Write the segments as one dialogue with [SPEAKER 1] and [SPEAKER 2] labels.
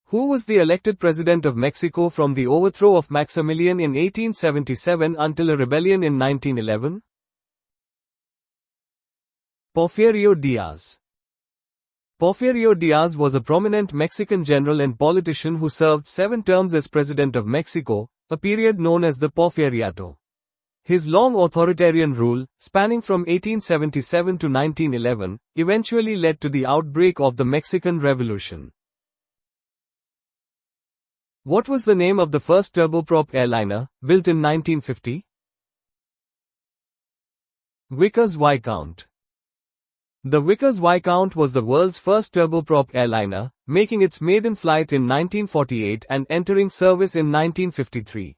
[SPEAKER 1] Who was the elected president of Mexico from the overthrow of Maximilian in 1877 until a rebellion in 1911? Porfirio Diaz. Porfirio Diaz was a prominent Mexican general and politician who served 7 terms as president of Mexico, a period known as the Porfiriato. His long authoritarian rule, spanning from 1877 to 1911, eventually led to the outbreak of the Mexican Revolution. What was the name of the first turboprop airliner, built in 1950? Vickers Viscount. The Vickers Viscount was the world's first turboprop airliner, making its maiden flight in 1948 and entering service in 1953.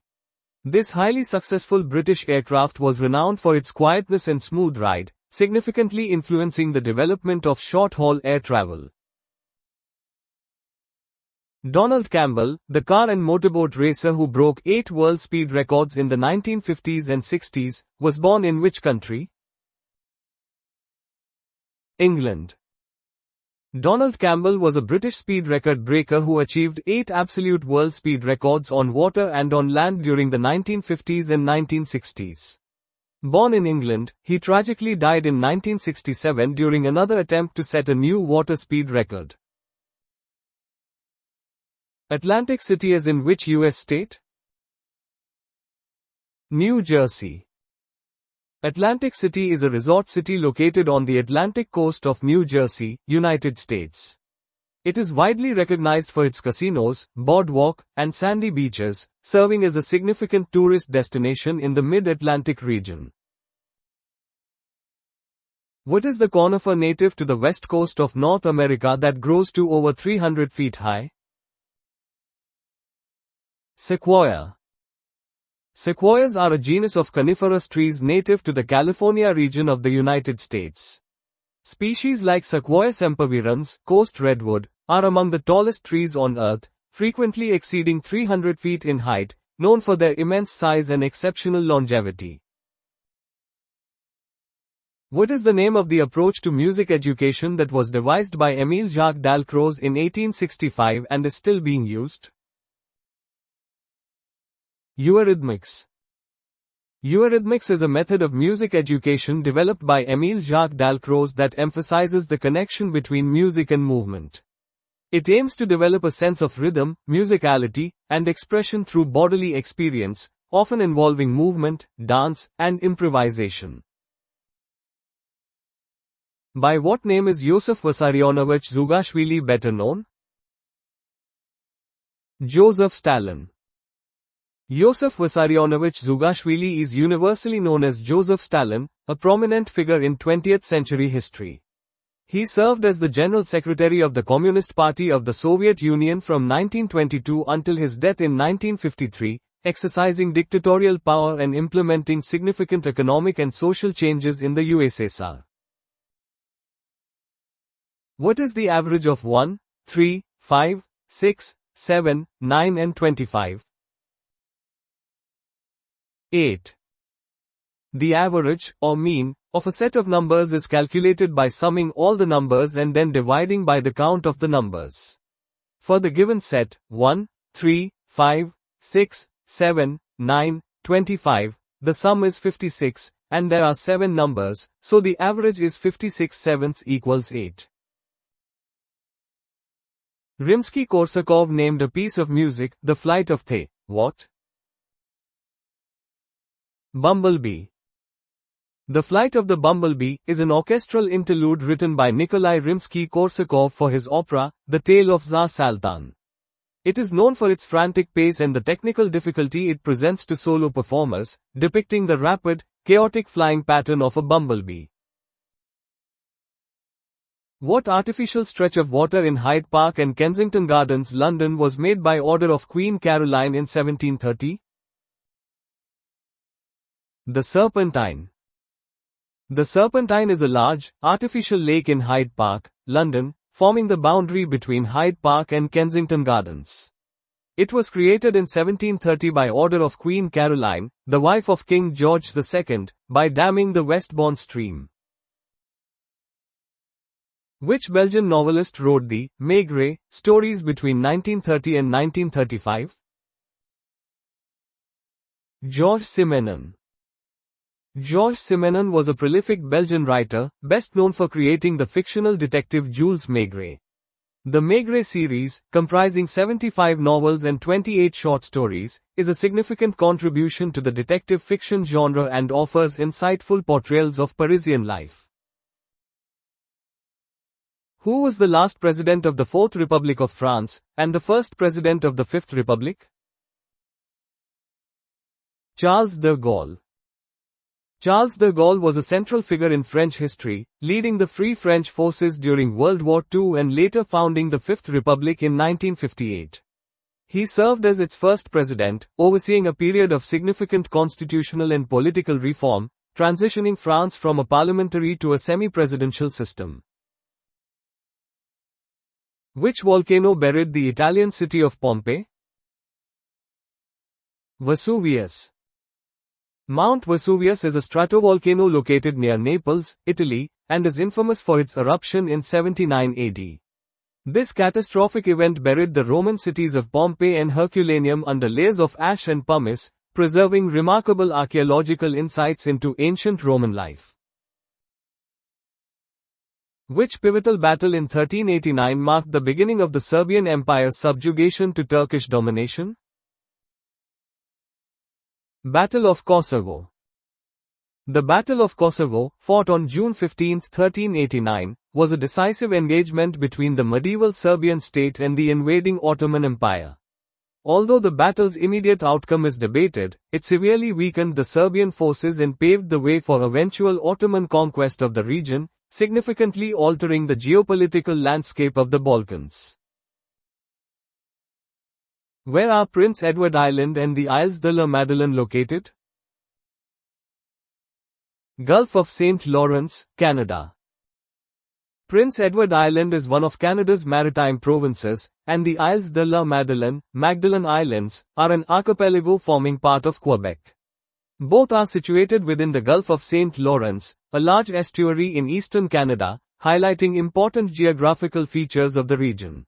[SPEAKER 1] This highly successful British aircraft was renowned for its quietness and smooth ride, significantly influencing the development of short-haul air travel. Donald Campbell, the car and motorboat racer who broke 8 world speed records in the 1950s and 60s, was born in which country? England. Donald Campbell was a British speed record breaker who achieved 8 absolute world speed records on water and on land during the 1950s and 1960s. Born in England, he tragically died in 1967 during another attempt to set a new water speed record. Atlantic City is in which U.S. state? New Jersey. Atlantic City is a resort city located on the Atlantic coast of New Jersey, United States. It is widely recognized for its casinos, boardwalk, and sandy beaches, serving as a significant tourist destination in the mid-Atlantic region. What is the conifer native to the west coast of North America that grows to over 300 feet high? Sequoia. Sequoias are a genus of coniferous trees native to the California region of the United States. Species like Sequoia sempervirens, coast redwood, are among the tallest trees on Earth, frequently exceeding 300 feet in height, known for their immense size and exceptional longevity. What is the name of the approach to music education that was devised by Émile Jacques Dalcroze in 1865 and is still being used? Eurythmics. Eurythmics is a method of music education developed by Émile Jacques Dalcroze that emphasizes the connection between music and movement. It aims to develop a sense of rhythm, musicality, and expression through bodily experience, often involving movement, dance, and improvisation. By what name is Josef Vissarionovich Zugashvili better known? Joseph Stalin. Josef Vissarionovich Zugashvili is universally known as Joseph Stalin, a prominent figure in 20th century history. He served as the General Secretary of the Communist Party of the Soviet Union from 1922 until his death in 1953, exercising dictatorial power and implementing significant economic and social changes in the USSR. What is the average of 1, 3, 5, 6, 7, 9 and 25? 8. The average, or mean, of a set of numbers is calculated by summing all the numbers and then dividing by the count of the numbers. For the given set, 1, 3, 5, 6, 7, 9, 25, the sum is 56, and there are 7 numbers, so the average is 56 sevenths equals 8. Rimsky-Korsakov named a piece of music, The Flight of the, what? Bumblebee. The Flight of the Bumblebee is an orchestral interlude written by Nikolai Rimsky-Korsakov for his opera, The Tale of Tsar Saltan. It is known for its frantic pace and the technical difficulty it presents to solo performers, depicting the rapid, chaotic flying pattern of a bumblebee. What artificial stretch of water in Hyde Park and Kensington Gardens, London was made by order of Queen Caroline in 1730? The Serpentine. The Serpentine is a large, artificial lake in Hyde Park, London, forming the boundary between Hyde Park and Kensington Gardens. It was created in 1730 by order of Queen Caroline, the wife of King George II, by damming the Westbourne stream. Which Belgian novelist wrote the Maigret stories between 1930 and 1935? Georges Simenon. Georges Simenon was a prolific Belgian writer, best known for creating the fictional detective Jules Maigret. The Maigret series, comprising 75 novels and 28 short stories, is a significant contribution to the detective fiction genre and offers insightful portrayals of Parisian life. Who was the last president of the Fourth Republic of France, and the first president of the Fifth Republic? Charles de Gaulle. Charles de Gaulle was a central figure in French history, leading the Free French forces during World War II and later founding the Fifth Republic in 1958. He served as its first president, overseeing a period of significant constitutional and political reform, transitioning France from a parliamentary to a semi-presidential system. Which volcano buried the Italian city of Pompeii? Vesuvius. Mount Vesuvius is a stratovolcano located near Naples, Italy, and is infamous for its eruption in 79 AD. This catastrophic event buried the Roman cities of Pompeii and Herculaneum under layers of ash and pumice, preserving remarkable archaeological insights into ancient Roman life. Which pivotal battle in 1389 marked the beginning of the Serbian Empire's subjugation to Turkish domination? Battle of Kosovo. The Battle of Kosovo, fought on June 15, 1389, was a decisive engagement between the medieval Serbian state and the invading Ottoman Empire. Although the battle's immediate outcome is debated, it severely weakened the Serbian forces and paved the way for eventual Ottoman conquest of the region, significantly altering the geopolitical landscape of the Balkans. Where are Prince Edward Island and the Isles de la Madeleine located? Gulf of St. Lawrence, Canada. Prince Edward Island is one of Canada's maritime provinces, and the Isles de la Madeleine, Magdalen Islands, are an archipelago forming part of Quebec. Both are situated within the Gulf of St. Lawrence, a large estuary in eastern Canada, highlighting important geographical features of the region.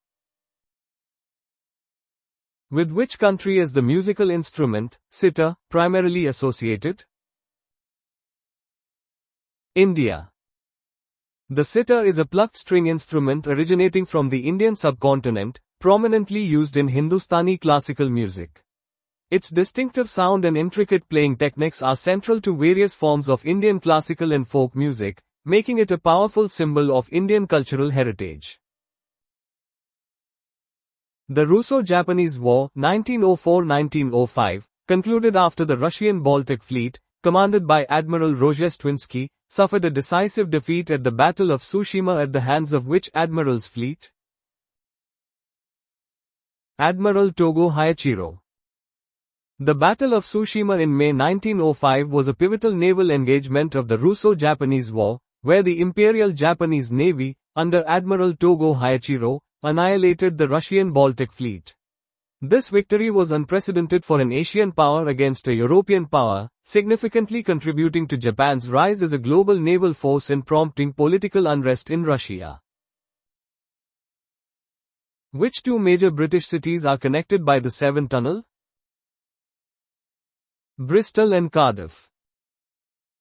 [SPEAKER 1] With which country is the musical instrument, sitar, primarily associated? India. The sitar is a plucked string instrument originating from the Indian subcontinent, prominently used in Hindustani classical music. Its distinctive sound and intricate playing techniques are central to various forms of Indian classical and folk music, making it a powerful symbol of Indian cultural heritage. The Russo-Japanese War, 1904-1905, concluded after the Russian Baltic Fleet, commanded by Admiral Rozhestvinsky, suffered a decisive defeat at the Battle of Tsushima at the hands of which admiral's fleet? Admiral Togo Hayachiro. The Battle of Tsushima in May 1905 was a pivotal naval engagement of the Russo-Japanese War, where the Imperial Japanese Navy, under Admiral Togo Hayachiro, annihilated the Russian Baltic Fleet. This victory was unprecedented for an Asian power against a European power, significantly contributing to Japan's rise as a global naval force and prompting political unrest in Russia. Which two major British cities are connected by the Severn Tunnel? Bristol and Cardiff.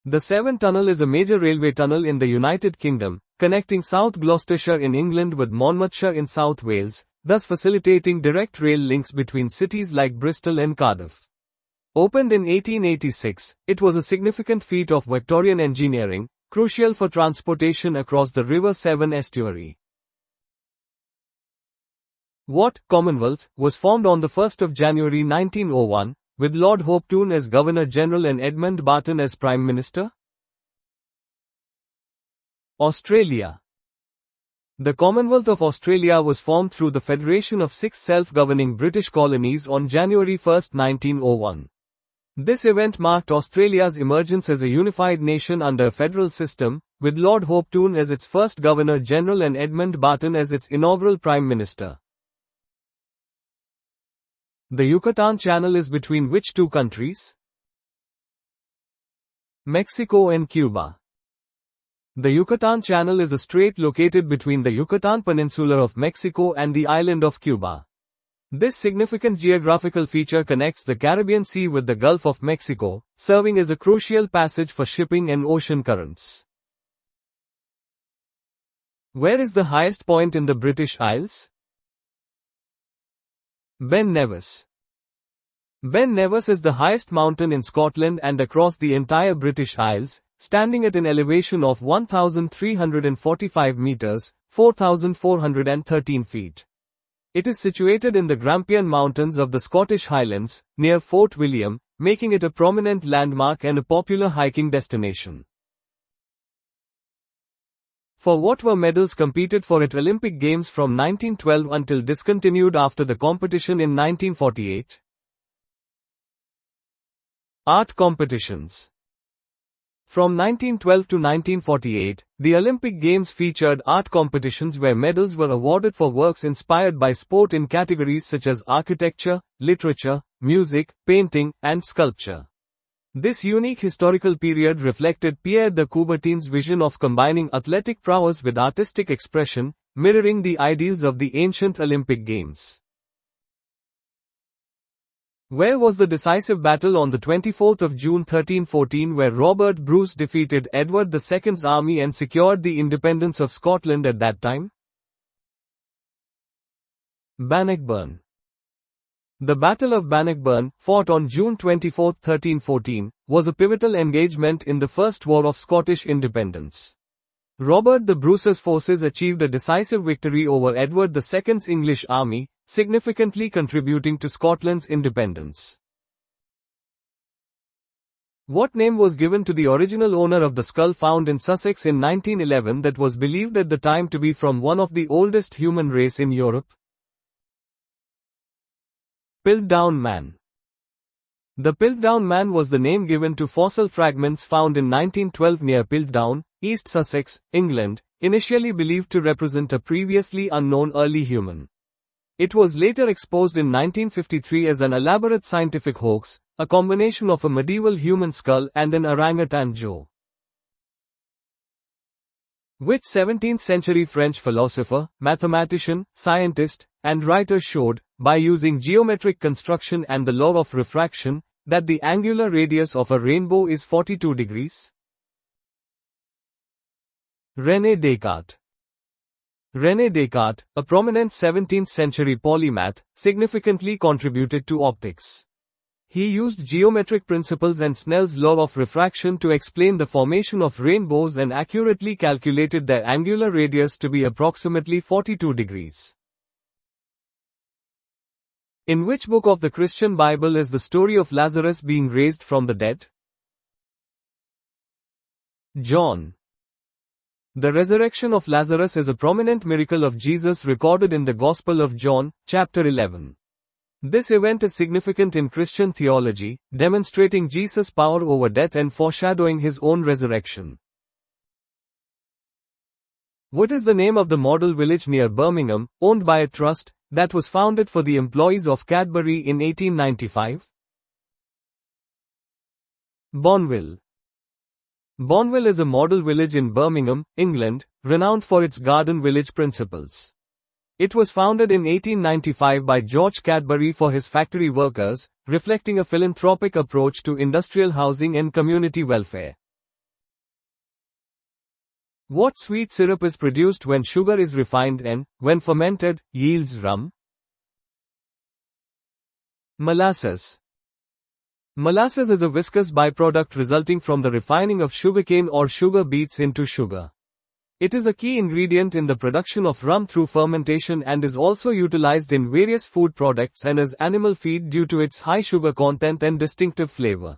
[SPEAKER 1] The Severn Tunnel is a major railway tunnel in the United Kingdom, connecting South Gloucestershire in England with Monmouthshire in South Wales, thus facilitating direct rail links between cities like Bristol and Cardiff. Opened in 1886, it was a significant feat of Victorian engineering, crucial for transportation across the River Severn estuary. What Commonwealth was formed on the 1st of January 1901, with Lord Hopetoun as Governor-General and Edmund Barton as Prime Minister? Australia. The Commonwealth of Australia was formed through the Federation of 6 self-governing British colonies on January 1, 1901. This event marked Australia's emergence as a unified nation under a federal system, with Lord Hopetoun as its first Governor-General and Edmund Barton as its inaugural Prime Minister. The Yucatan Channel is between which two countries? Mexico and Cuba. The Yucatan Channel is a strait located between the Yucatan Peninsula of Mexico and the island of Cuba. This significant geographical feature connects the Caribbean Sea with the Gulf of Mexico, serving as a crucial passage for shipping and ocean currents. Where is the highest point in the British Isles? Ben Nevis. Ben Nevis is the highest mountain in Scotland and across the entire British Isles, standing at an elevation of 1,345 meters, 4,413 feet. It is situated in the Grampian Mountains of the Scottish Highlands, near Fort William, making it a prominent landmark and a popular hiking destination. For what were medals competed for at Olympic Games from 1912 until discontinued after the competition in 1948? Art competitions. From 1912 to 1948, the Olympic Games featured art competitions where medals were awarded for works inspired by sport in categories such as architecture, literature, music, painting, and sculpture. This unique historical period reflected Pierre de Coubertin's vision of combining athletic prowess with artistic expression, mirroring the ideals of the ancient Olympic Games. Where was the decisive battle on the 24th of June 1314 where Robert Bruce defeated Edward II's army and secured the independence of Scotland at that time? Bannockburn. The Battle of Bannockburn, fought on June 24, 1314, was a pivotal engagement in the First War of Scottish Independence. Robert the Bruce's forces achieved a decisive victory over Edward II's English army, significantly contributing to Scotland's independence. What name was given to the original owner of the skull found in Sussex in 1911 that was believed at the time to be from one of the oldest human race in Europe? Piltdown Man. The Piltdown Man was the name given to fossil fragments found in 1912 near Piltdown, East Sussex, England, initially believed to represent a previously unknown early human. It was later exposed in 1953 as an elaborate scientific hoax, a combination of a medieval human skull and an orangutan jaw. Which 17th-century French philosopher, mathematician, scientist, and writer showed, by using geometric construction and the law of refraction, that the angular radius of a rainbow is 42 degrees? René Descartes. René Descartes, a prominent 17th-century polymath, significantly contributed to optics. He used geometric principles and Snell's law of refraction to explain the formation of rainbows and accurately calculated their angular radius to be approximately 42 degrees. In which book of the Christian Bible is the story of Lazarus being raised from the dead? John. The resurrection of Lazarus is a prominent miracle of Jesus recorded in the Gospel of John, chapter 11. This event is significant in Christian theology, demonstrating Jesus' power over death and foreshadowing his own resurrection. What is the name of the model village near Birmingham, owned by a trust, that was founded for the employees of Cadbury in 1895? Bonville. Bonville is a model village in Birmingham, England, renowned for its garden village principles. It was founded in 1895 by George Cadbury for his factory workers, reflecting a philanthropic approach to industrial housing and community welfare. What sweet syrup is produced when sugar is refined and, when fermented, yields rum? Molasses. Molasses is a viscous byproduct resulting from the refining of sugarcane or sugar beets into sugar. It is a key ingredient in the production of rum through fermentation and is also utilized in various food products and as animal feed due to its high sugar content and distinctive flavor.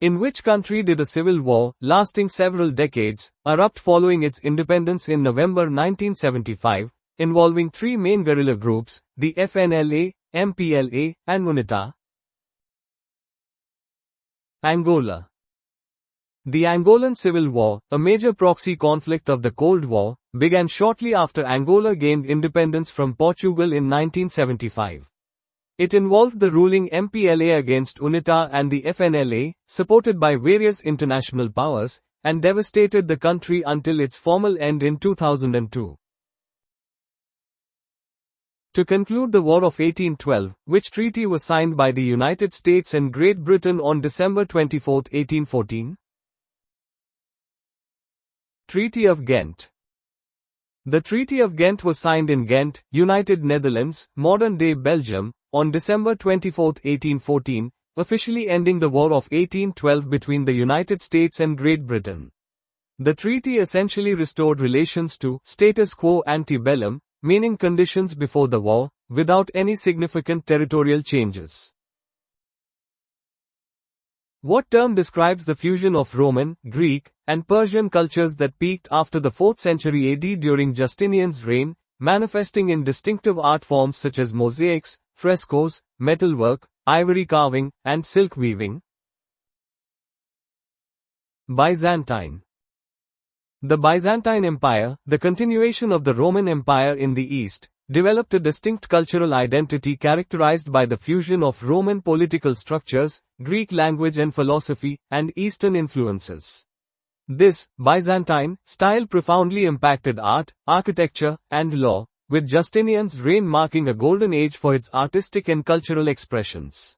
[SPEAKER 1] In which country did a civil war, lasting several decades, erupt following its independence in November 1975, involving three main guerrilla groups, the FNLA, MPLA, and UNITA? Angola. The Angolan Civil War, a major proxy conflict of the Cold War, began shortly after Angola gained independence from Portugal in 1975. It involved the ruling MPLA against UNITA and the FNLA, supported by various international powers, and devastated the country until its formal end in 2002. To conclude the War of 1812, which treaty was signed by the United States and Great Britain on December 24, 1814? Treaty of Ghent. The Treaty of Ghent was signed in Ghent, United Netherlands, modern-day Belgium, on December 24, 1814, officially ending the War of 1812 between the United States and Great Britain. The treaty essentially restored relations to status quo ante bellum, meaning conditions before the war, without any significant territorial changes. What term describes the fusion of Roman, Greek, and Persian cultures that peaked after the 4th century AD during Justinian's reign, manifesting in distinctive art forms such as mosaics, frescoes, metalwork, ivory carving, and silk weaving? Byzantine. The Byzantine Empire, the continuation of the Roman Empire in the East, developed a distinct cultural identity characterized by the fusion of Roman political structures, Greek language and philosophy, and Eastern influences. This Byzantine style profoundly impacted art, architecture, and law, with Justinian's reign marking a golden age for its artistic and cultural expressions.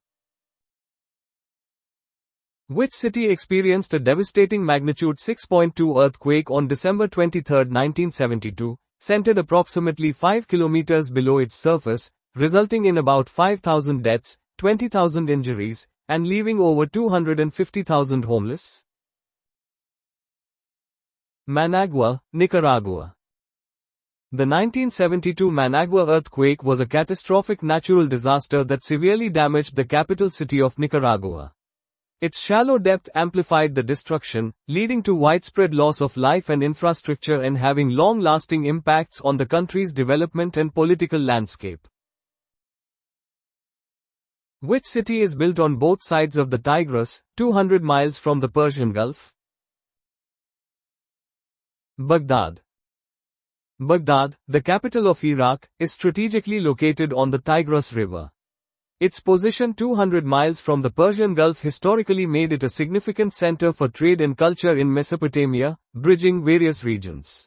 [SPEAKER 1] Which city experienced a devastating magnitude 6.2 earthquake on December 23, 1972, centered approximately 5 kilometers below its surface, resulting in about 5,000 deaths, 20,000 injuries, and leaving over 250,000 homeless? Managua, Nicaragua. The 1972 Managua earthquake was a catastrophic natural disaster that severely damaged the capital city of Nicaragua. Its shallow depth amplified the destruction, leading to widespread loss of life and infrastructure and having long-lasting impacts on the country's development and political landscape. Which city is built on both sides of the Tigris, 200 miles from the Persian Gulf? Baghdad. Baghdad, the capital of Iraq, is strategically located on the Tigris River. Its position 200 miles from the Persian Gulf historically made it a significant center for trade and culture in Mesopotamia, bridging various regions.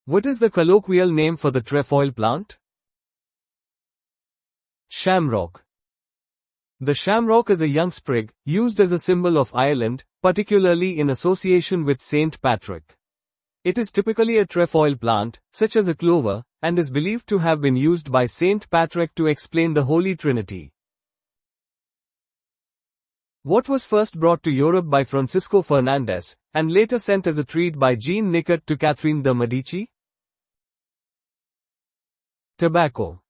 [SPEAKER 1] What is the colloquial name for the trefoil plant? Shamrock. The shamrock is a young sprig, used as a symbol of Ireland, particularly in association with Saint Patrick. It is typically a trefoil plant, such as a clover, and is believed to have been used by Saint Patrick to explain the Holy Trinity. What was first brought to Europe by Francisco Fernandez, and later sent as a treat by Jean Nicot to Catherine de' Medici? Tobacco.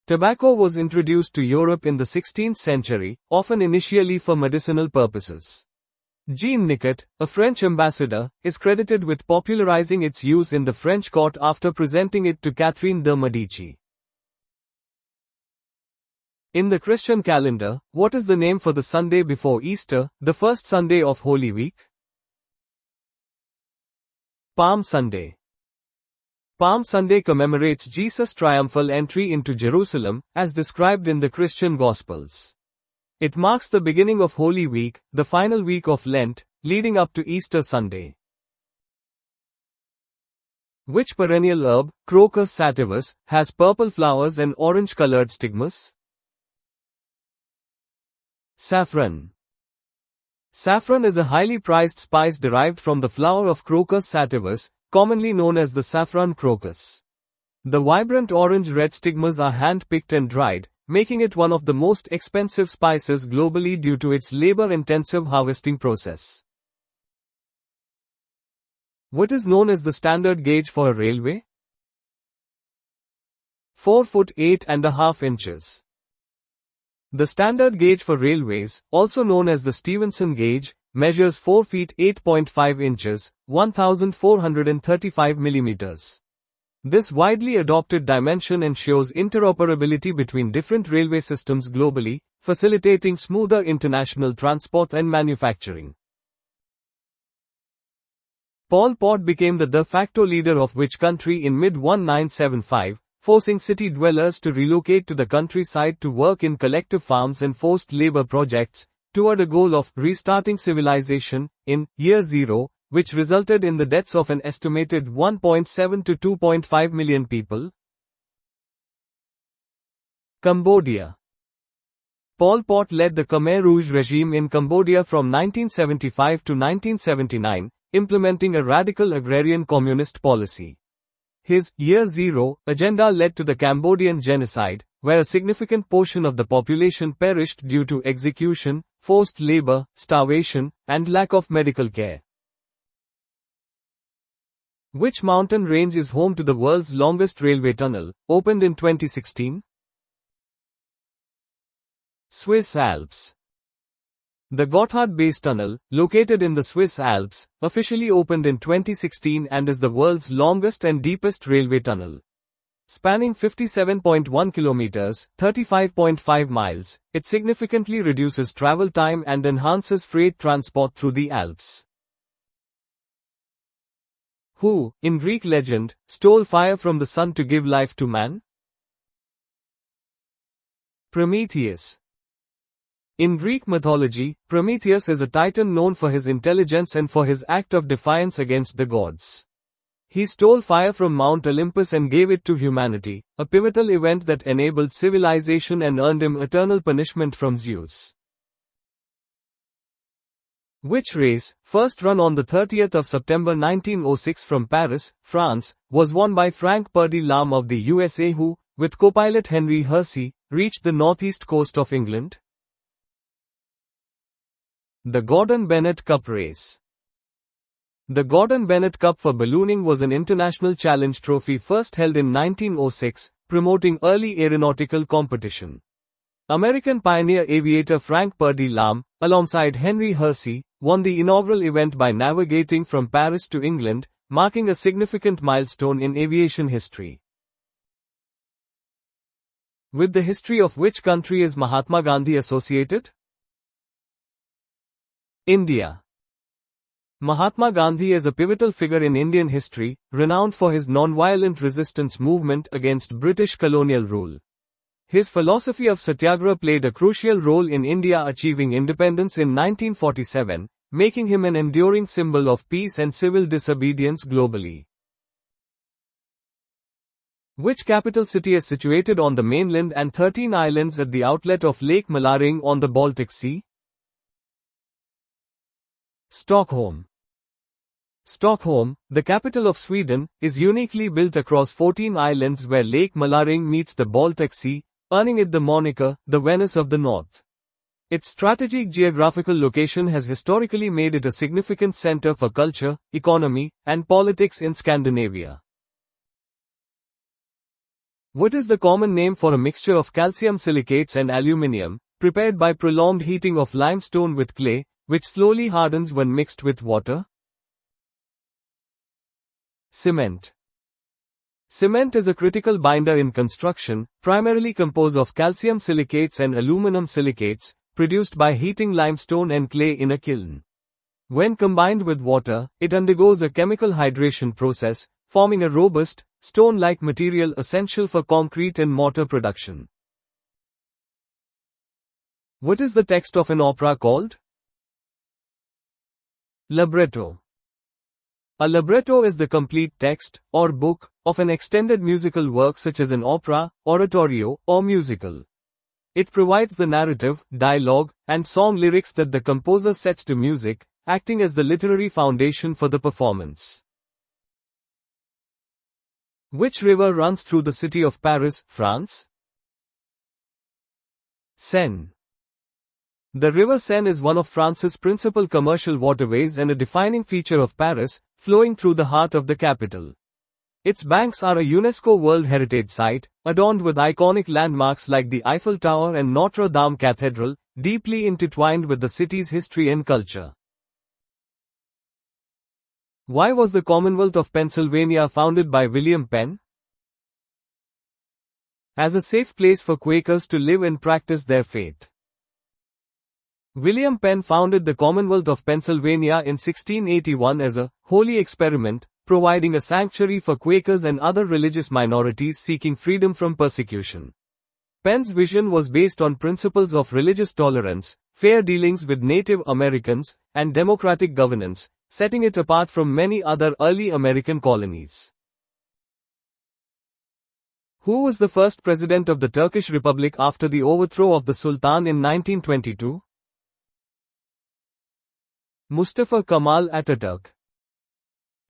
[SPEAKER 1] Tobacco was introduced to Europe in the 16th century, often initially for medicinal purposes. Jean Nicot, a French ambassador, is credited with popularizing its use in the French court after presenting it to Catherine de' Medici. In the Christian calendar, what is the name for the Sunday before Easter, the first Sunday of Holy Week? Palm Sunday. Palm Sunday commemorates Jesus' triumphal entry into Jerusalem, as described in the Christian Gospels. It marks the beginning of Holy Week, the final week of Lent, leading up to Easter Sunday. Which perennial herb, Crocus sativus, has purple flowers and orange-colored stigmas? Saffron. Saffron is a highly prized spice derived from the flower of Crocus sativus, commonly known as the saffron crocus. The vibrant orange-red stigmas are hand-picked and dried, making it one of the most expensive spices globally due to its labor-intensive harvesting process. What is known as the standard gauge for a railway? 4 foot 8.5 inches. The standard gauge for railways, also known as the Stevenson gauge, measures 4 feet 8.5 inches, 1,435 millimeters. This widely adopted dimension ensures interoperability between different railway systems globally, facilitating smoother international transport and manufacturing. Pol Pot became the de facto leader of which country in mid-1975, forcing city dwellers to relocate to the countryside to work in collective farms and forced labor projects, toward a goal of restarting civilization in year zero, which resulted in the deaths of an estimated 1.7 to 2.5 million people. Cambodia. Pol Pot led the Khmer Rouge regime in Cambodia from 1975 to 1979, implementing a radical agrarian communist policy. His Year Zero agenda led to the Cambodian genocide, where a significant portion of the population perished due to execution, forced labor, starvation, and lack of medical care. Which mountain range is home to the world's longest railway tunnel, opened in 2016? Swiss Alps. The Gotthard Base Tunnel, located in the Swiss Alps, officially opened in 2016 and is the world's longest and deepest railway tunnel. Spanning 57.1 kilometers, 35.5 miles, it significantly reduces travel time and enhances freight transport through the Alps. Who, in Greek legend, stole fire from the sun to give life to man? Prometheus. In Greek mythology, Prometheus is a titan known for his intelligence and for his act of defiance against the gods. He stole fire from Mount Olympus and gave it to humanity, a pivotal event that enabled civilization and earned him eternal punishment from Zeus. Which race, first run on the 30th of September 1906 from Paris, France, was won by Frank Purdy Lamb of the USA who, with co-pilot Henry Hersey, reached the northeast coast of England? The Gordon Bennett Cup Race. The Gordon Bennett Cup for ballooning was an international challenge trophy first held in 1906, promoting early aeronautical competition. American pioneer aviator Frank Purdy Lamb, alongside Henry Hersey, won the inaugural event by navigating from Paris to England, marking a significant milestone in aviation history. With the history of which country is Mahatma Gandhi associated? India. Mahatma Gandhi is a pivotal figure in Indian history, renowned for his non-violent resistance movement against British colonial rule. His philosophy of satyagraha played a crucial role in India achieving independence in 1947, making him an enduring symbol of peace and civil disobedience globally. Which capital city is situated on the mainland and 13 islands at the outlet of Lake Malaring on the Baltic Sea? Stockholm. Stockholm, the capital of Sweden, is uniquely built across 14 islands where Lake Malaring meets the Baltic Sea, earning it the moniker, the Venice of the North. Its strategic geographical location has historically made it a significant center for culture, economy, and politics in Scandinavia. What is the common name for a mixture of calcium silicates and aluminium, prepared by prolonged heating of limestone with clay, which slowly hardens when mixed with water? Cement. Cement is a critical binder in construction, primarily composed of calcium silicates and aluminum silicates, produced by heating limestone and clay in a kiln. When combined with water, it undergoes a chemical hydration process, forming a robust, stone-like material essential for concrete and mortar production. What is the text of an opera called? Libretto. A libretto is the complete text, or book, of an extended musical work such as an opera, oratorio, or musical. It provides the narrative, dialogue, and song lyrics that the composer sets to music, acting as the literary foundation for the performance. Which river runs through the city of Paris, France? Seine. The River Seine is one of France's principal commercial waterways and a defining feature of Paris, flowing through the heart of the capital. Its banks are a UNESCO World Heritage Site, adorned with iconic landmarks like the Eiffel Tower and Notre Dame Cathedral, deeply intertwined with the city's history and culture. Why was the Commonwealth of Pennsylvania founded by William Penn? As a safe place for Quakers to live and practice their faith. William Penn founded the Commonwealth of Pennsylvania in 1681 as a holy experiment, providing a sanctuary for Quakers and other religious minorities seeking freedom from persecution. Penn's vision was based on principles of religious tolerance, fair dealings with Native Americans, and democratic governance, setting it apart from many other early American colonies. Who was the first president of the Turkish Republic after the overthrow of the Sultan in 1922? Mustafa Kemal Ataturk.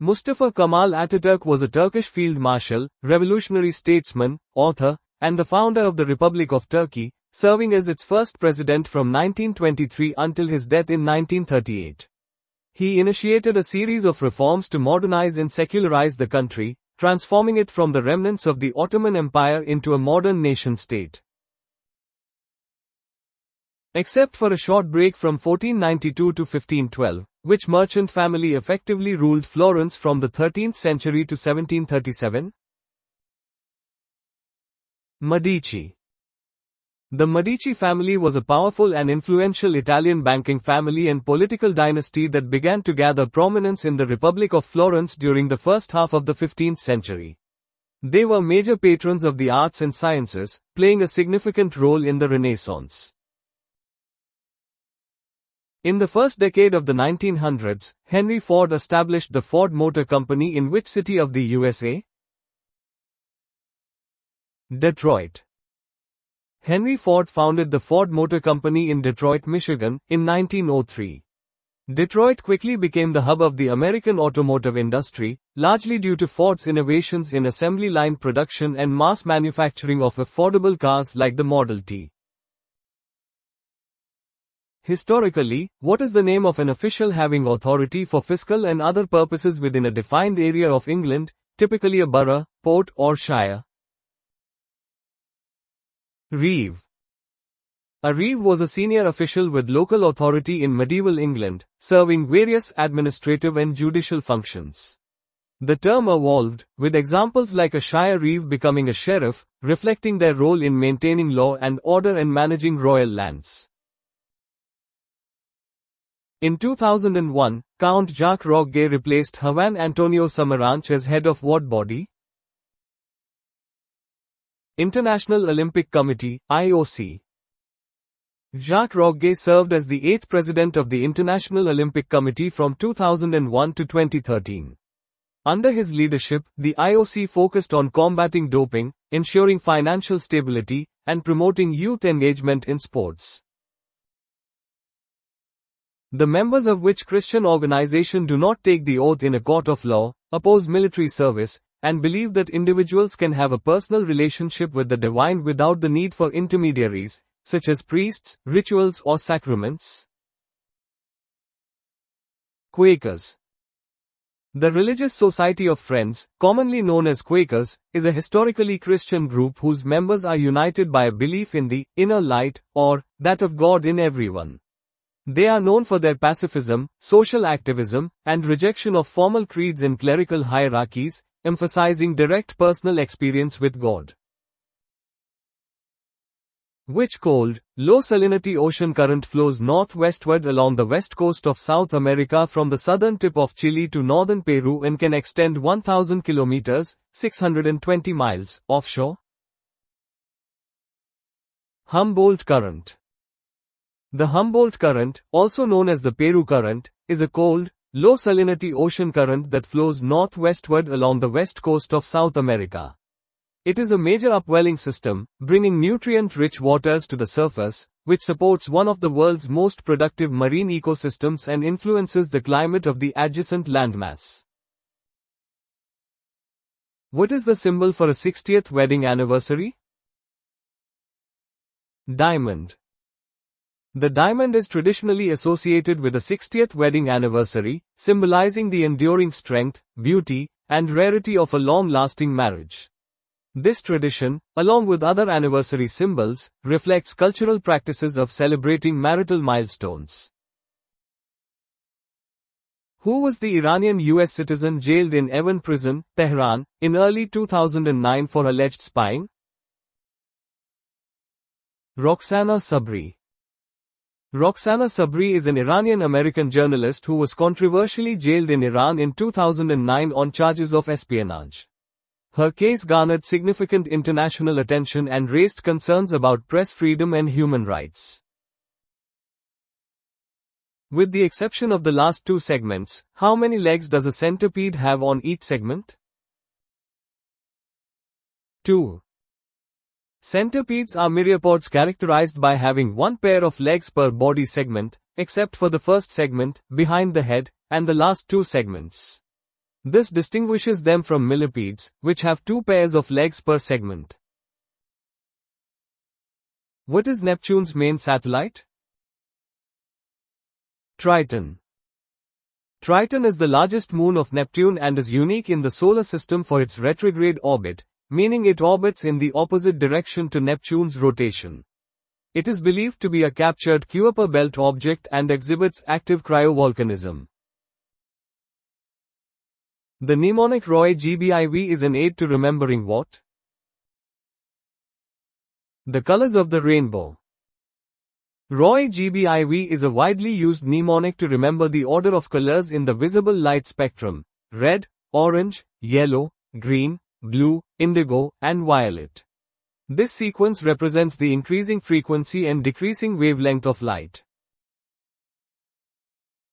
[SPEAKER 1] Mustafa Kemal Ataturk was a Turkish field marshal, revolutionary statesman, author, and the founder of the Republic of Turkey, serving as its first president from 1923 until his death in 1938. He initiated a series of reforms to modernize and secularize the country, transforming it from the remnants of the Ottoman Empire into a modern nation-state. Except for a short break from 1492 to 1512, which merchant family effectively ruled Florence from the 13th century to 1737? Medici. The Medici family was a powerful and influential Italian banking family and political dynasty that began to gather prominence in the Republic of Florence during the first half of the 15th century. They were major patrons of the arts and sciences, playing a significant role in the Renaissance. In the first decade of the 1900s, Henry Ford established the Ford Motor Company in which city of the USA? Detroit. Henry Ford founded the Ford Motor Company in Detroit, Michigan, in 1903. Detroit quickly became the hub of the American automotive industry, largely due to Ford's innovations in assembly line production and mass manufacturing of affordable cars like the Model T. Historically, what is the name of an official having authority for fiscal and other purposes within a defined area of England, typically a borough, port, or shire? Reeve. A reeve was a senior official with local authority in medieval England, serving various administrative and judicial functions. The term evolved, with examples like a shire reeve becoming a sheriff, reflecting their role in maintaining law and order and managing royal lands. In 2001, Count Jacques Roquet replaced Juan Antonio Samaranch as head of what body? International Olympic Committee, IOC. Jacques Roquet served as the 8th president of the International Olympic Committee from 2001 to 2013. Under his leadership, the IOC focused on combating doping, ensuring financial stability, and promoting youth engagement in sports. The members of which Christian organization do not take the oath in a court of law, oppose military service, and believe that individuals can have a personal relationship with the divine without the need for intermediaries, such as priests, rituals or sacraments? Quakers. The Religious Society of Friends, commonly known as Quakers, is a historically Christian group whose members are united by a belief in the inner light, or that of God in everyone. They are known for their pacifism, social activism, and rejection of formal creeds and clerical hierarchies, emphasizing direct personal experience with God. Which cold, low-salinity ocean current flows northwestward along the west coast of South America from the southern tip of Chile to northern Peru and can extend 1,000 kilometers, 620 miles, offshore? Humboldt Current. The Humboldt Current, also known as the Peru Current, is a cold, low-salinity ocean current that flows northwestward along the west coast of South America. It is a major upwelling system, bringing nutrient-rich waters to the surface, which supports one of the world's most productive marine ecosystems and influences the climate of the adjacent landmass. What is the symbol for a 60th wedding anniversary? Diamond. The diamond is traditionally associated with a 60th wedding anniversary, symbolizing the enduring strength, beauty, and rarity of a long-lasting marriage. This tradition, along with other anniversary symbols, reflects cultural practices of celebrating marital milestones. Who was the Iranian US citizen jailed in Evin Prison, Tehran, in early 2009 for alleged spying? Roxana Sabri. Roxana Sabri is an Iranian-American journalist who was controversially jailed in Iran in 2009 on charges of espionage. Her case garnered significant international attention and raised concerns about press freedom and human rights. With the exception of the last two segments, how many legs does a centipede have on each segment? 2. Centipedes are myriapods characterized by having one pair of legs per body segment, except for the first segment, behind the head, and the last two segments. This distinguishes them from millipedes, which have two pairs of legs per segment. What is Neptune's main satellite? Triton. Triton is the largest moon of Neptune and is unique in the solar system for its retrograde orbit, meaning it orbits in the opposite direction to Neptune's rotation. It is believed to be a captured Kuiper belt object and exhibits active cryovolcanism. The mnemonic ROY GBIV is an aid to remembering what? The colors of the rainbow. ROY GBIV is a widely used mnemonic to remember the order of colors in the visible light spectrum: red, orange, yellow, green, blue, indigo, and violet. This sequence represents the increasing frequency and decreasing wavelength of light.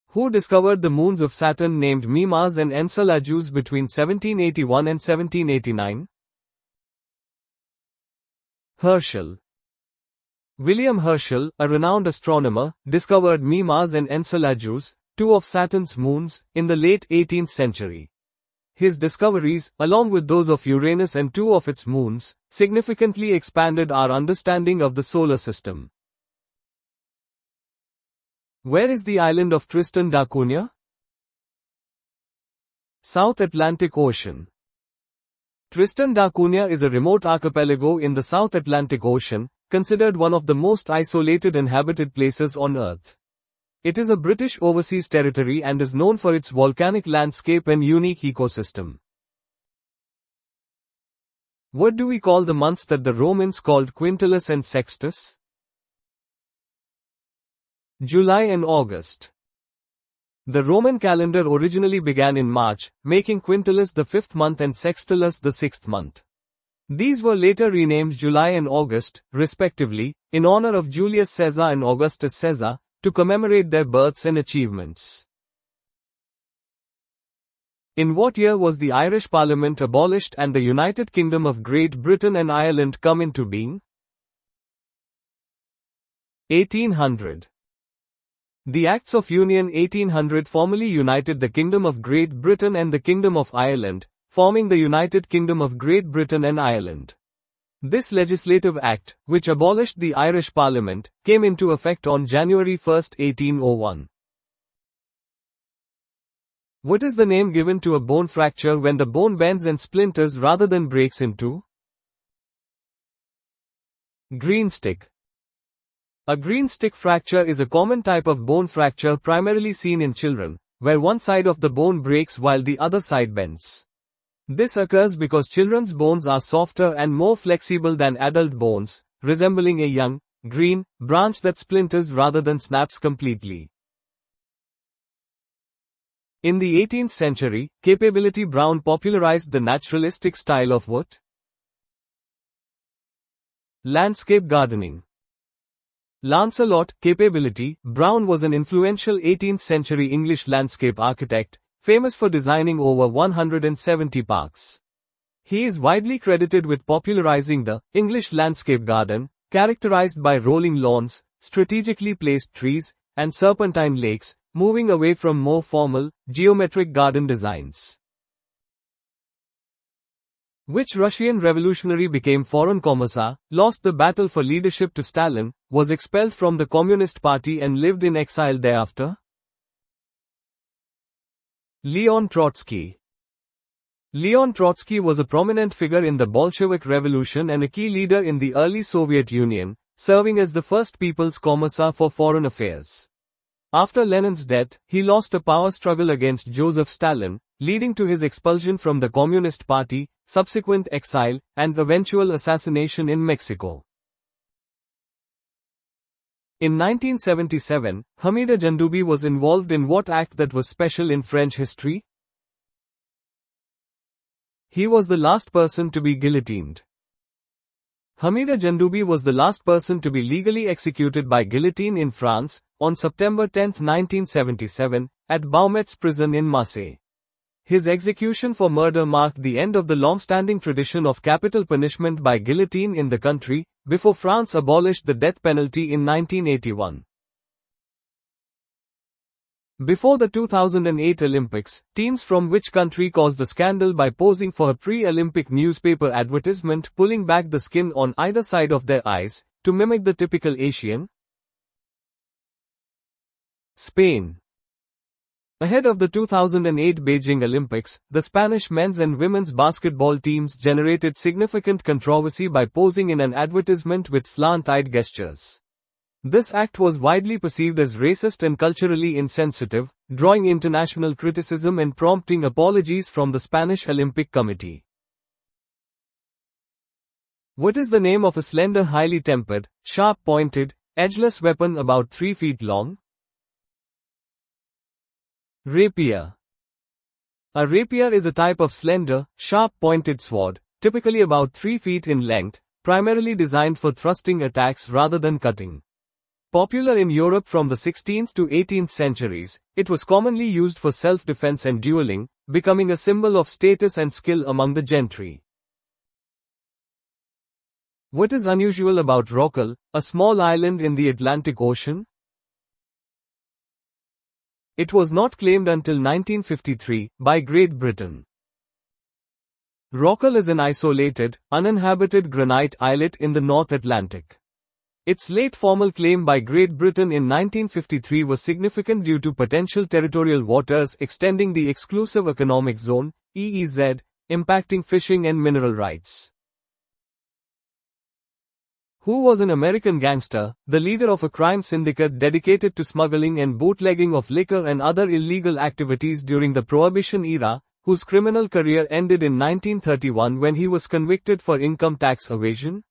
[SPEAKER 1] Who discovered the moons of Saturn named Mimas and Enceladus between 1781 and 1789? Herschel. William Herschel, a renowned astronomer, discovered Mimas and Enceladus, two of Saturn's moons, in the late 18th century. His discoveries, along with those of Uranus and two of its moons, significantly expanded our understanding of the solar system. Where is the island of Tristan da Cunha? South Atlantic Ocean. Tristan da Cunha is a remote archipelago in the South Atlantic Ocean, considered one of the most isolated inhabited places on Earth. It is a British overseas territory and is known for its volcanic landscape and unique ecosystem. What do we call the months that the Romans called Quintilis and Sextus? July and August. The Roman calendar originally began in March, making Quintilis the fifth month and Sextilis the sixth month. These were later renamed July and August, respectively, in honor of Julius Caesar and Augustus Caesar, to commemorate their births and achievements. In what year was the Irish Parliament abolished and the United Kingdom of Great Britain and Ireland come into being? 1800. The Acts of Union 1800 formally united the Kingdom of Great Britain and the Kingdom of Ireland, forming the United Kingdom of Great Britain and Ireland. This legislative act, which abolished the Irish Parliament, came into effect on January 1, 1801. What is the name given to a bone fracture when the bone bends and splinters rather than breaks in two? Green stick. A green stick fracture is a common type of bone fracture primarily seen in children, where one side of the bone breaks while the other side bends. This occurs because children's bones are softer and more flexible than adult bones, resembling a young, green, branch that splinters rather than snaps completely. In the 18th century, Capability Brown popularized the naturalistic style of what? Landscape gardening. Lancelot Capability Brown was an influential 18th century English landscape architect, famous for designing over 170 parks. He is widely credited with popularizing the English landscape garden, characterized by rolling lawns, strategically placed trees, and serpentine lakes, moving away from more formal, geometric garden designs. Which Russian revolutionary became foreign commissar, lost the battle for leadership to Stalin, was expelled from the Communist Party and lived in exile thereafter? Leon Trotsky. Leon Trotsky was a prominent figure in the Bolshevik Revolution and a key leader in the early Soviet Union, serving as the first People's Commissar for Foreign Affairs. After Lenin's death, he lost a power struggle against Joseph Stalin, leading to his expulsion from the Communist Party, subsequent exile, and eventual assassination in Mexico. In 1977, Hamida Jandoubi was involved in what act that was special in French history? He was the last person to be guillotined. Hamida Jandoubi was the last person to be legally executed by guillotine in France, on September 10, 1977, at Baumetz prison in Marseille. His execution for murder marked the end of the long-standing tradition of capital punishment by guillotine in the country, before France abolished the death penalty in 1981. Before the 2008 Olympics, teams from which country caused the scandal by posing for a pre-Olympic newspaper advertisement pulling back the skin on either side of their eyes, to mimic the typical Asian? Spain. Ahead of the 2008 Beijing Olympics, the Spanish men's and women's basketball teams generated significant controversy by posing in an advertisement with slant-eyed gestures. This act was widely perceived as racist and culturally insensitive, drawing international criticism and prompting apologies from the Spanish Olympic Committee. What is the name of a slender, highly tempered, sharp-pointed, edgeless weapon about 3 feet long? Rapier. A rapier is a type of slender, sharp-pointed sword, typically about 3 feet in length, primarily designed for thrusting attacks rather than cutting. Popular in Europe from the 16th to 18th centuries, it was commonly used for self-defense and dueling, becoming a symbol of status and skill among the gentry. What is unusual about Rockall, a small island in the Atlantic Ocean? It was not claimed until 1953 by Great Britain. Rockall is an isolated, uninhabited granite islet in the North Atlantic. Its late formal claim by Great Britain in 1953 was significant due to potential territorial waters extending the Exclusive Economic Zone, EEZ, impacting fishing and mineral rights. Who was an American gangster, the leader of a crime syndicate dedicated to smuggling and bootlegging of liquor and other illegal activities during the Prohibition era, whose criminal career ended in 1931 when he was convicted for income tax evasion?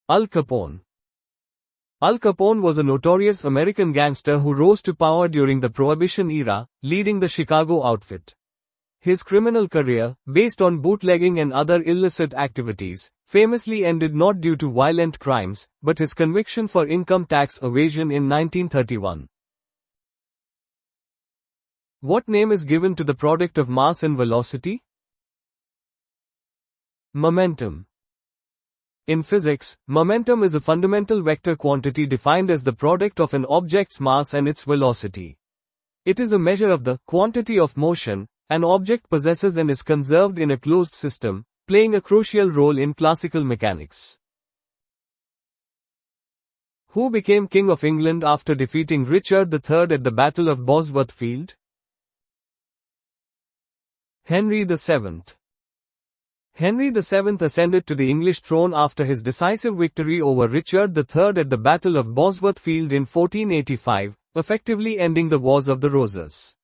[SPEAKER 1] Al Capone. Al Capone was a notorious American gangster who rose to power during the Prohibition era, leading the Chicago Outfit. His criminal career, based on bootlegging and other illicit activities, famously ended not due to violent crimes, but his conviction for income tax evasion in 1931. What name is given to the product of mass and velocity? Momentum. In physics, momentum is a fundamental vector quantity defined as the product of an object's mass and its velocity. It is a measure of the quantity of motion an object possesses and is conserved in a closed system, playing a crucial role in classical mechanics. Who became King of England after defeating Richard III at the Battle of Bosworth Field? Henry VII. Henry VII ascended to the English throne after his decisive victory over Richard III at the Battle of Bosworth Field in 1485, effectively ending the Wars of the Roses.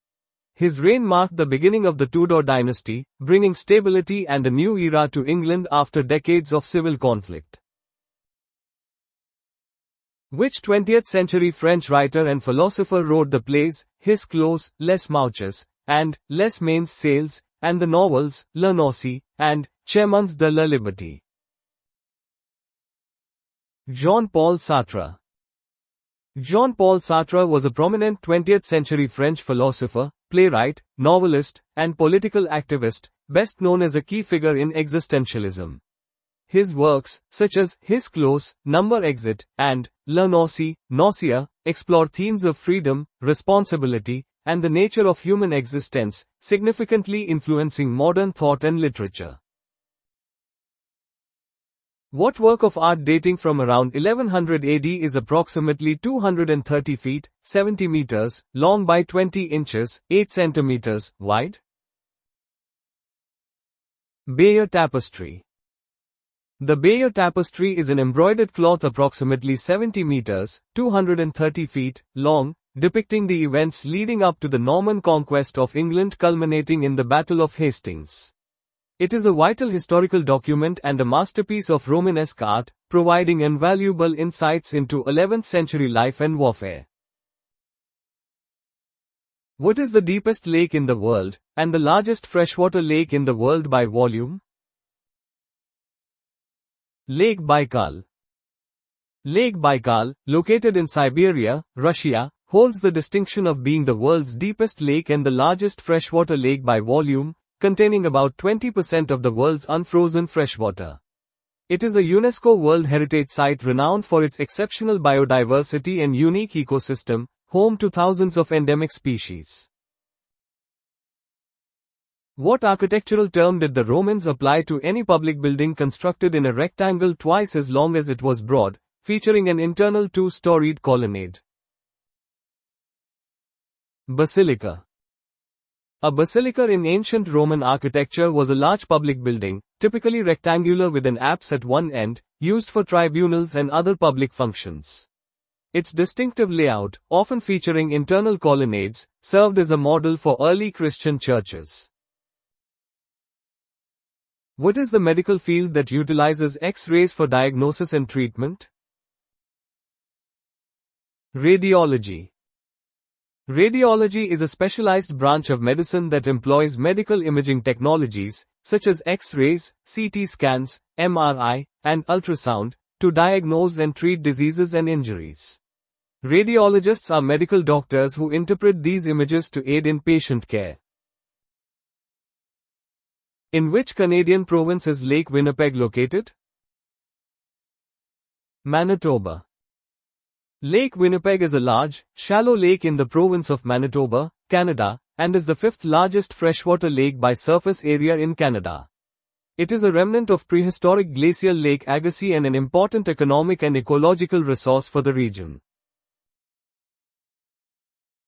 [SPEAKER 1] His reign marked the beginning of the Tudor dynasty, bringing stability and a new era to England after decades of civil conflict. Which 20th-century French writer and philosopher wrote the plays, His Clos, Les Mouches, and Les Mains Sales, and the novels, La Noce, and Chemins de la Liberté? Jean-Paul Sartre. Jean-Paul Sartre was a prominent 20th-century French philosopher, playwright, novelist, and political activist, best known as a key figure in existentialism. His works, such as His Clos, Number Exit, and La Noce, Nausea, explore themes of freedom, responsibility, and the nature of human existence, significantly influencing modern thought and literature. What work of art dating from around 1100 AD is approximately 230 feet, 70 meters, long by 20 inches, 8 centimeters, wide? Bayeux Tapestry. The Bayeux Tapestry is an embroidered cloth approximately 70 meters, 230 feet, long, depicting the events leading up to the Norman conquest of England culminating in the Battle of Hastings. It is a vital historical document and a masterpiece of Romanesque art, providing invaluable insights into 11th century life and warfare. What is the deepest lake in the world, and the largest freshwater lake in the world by volume? Lake Baikal. Lake Baikal, located in Siberia, Russia, holds the distinction of being the world's deepest lake and the largest freshwater lake by volume, containing about 20% of the world's unfrozen freshwater. It is a UNESCO World Heritage Site renowned for its exceptional biodiversity and unique ecosystem, home to thousands of endemic species. What architectural term did the Romans apply to any public building constructed in a rectangle twice as long as it was broad, featuring an internal two-storied colonnade? Basilica. A basilica in ancient Roman architecture was a large public building, typically rectangular with an apse at one end, used for tribunals and other public functions. Its distinctive layout, often featuring internal colonnades, served as a model for early Christian churches. What is the medical field that utilizes X-rays for diagnosis and treatment? Radiology. Radiology is a specialized branch of medicine that employs medical imaging technologies, such as X-rays, CT scans, MRI, and ultrasound, to diagnose and treat diseases and injuries. Radiologists are medical doctors who interpret these images to aid in patient care. In which Canadian province is Lake Winnipeg located? Manitoba. Lake Winnipeg is a large, shallow lake in the province of Manitoba, Canada, and is the fifth largest freshwater lake by surface area in Canada. It is a remnant of prehistoric glacial Lake Agassiz and an important economic and ecological resource for the region.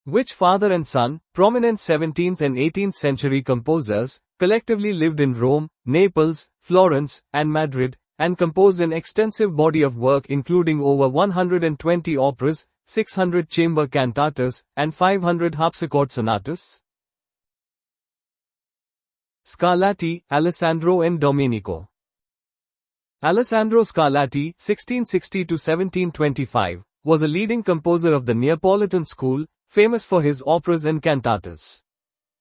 [SPEAKER 1] Which father and son, prominent 17th and 18th century composers, collectively lived in Rome, Naples, Florence, and Madrid, and composed an extensive body of work including over 120 operas, 600 chamber cantatas, and 500 harpsichord sonatas? Scarlatti, Alessandro and Domenico. Alessandro Scarlatti, 1660–1725, was a leading composer of the Neapolitan school, famous for his operas and cantatas.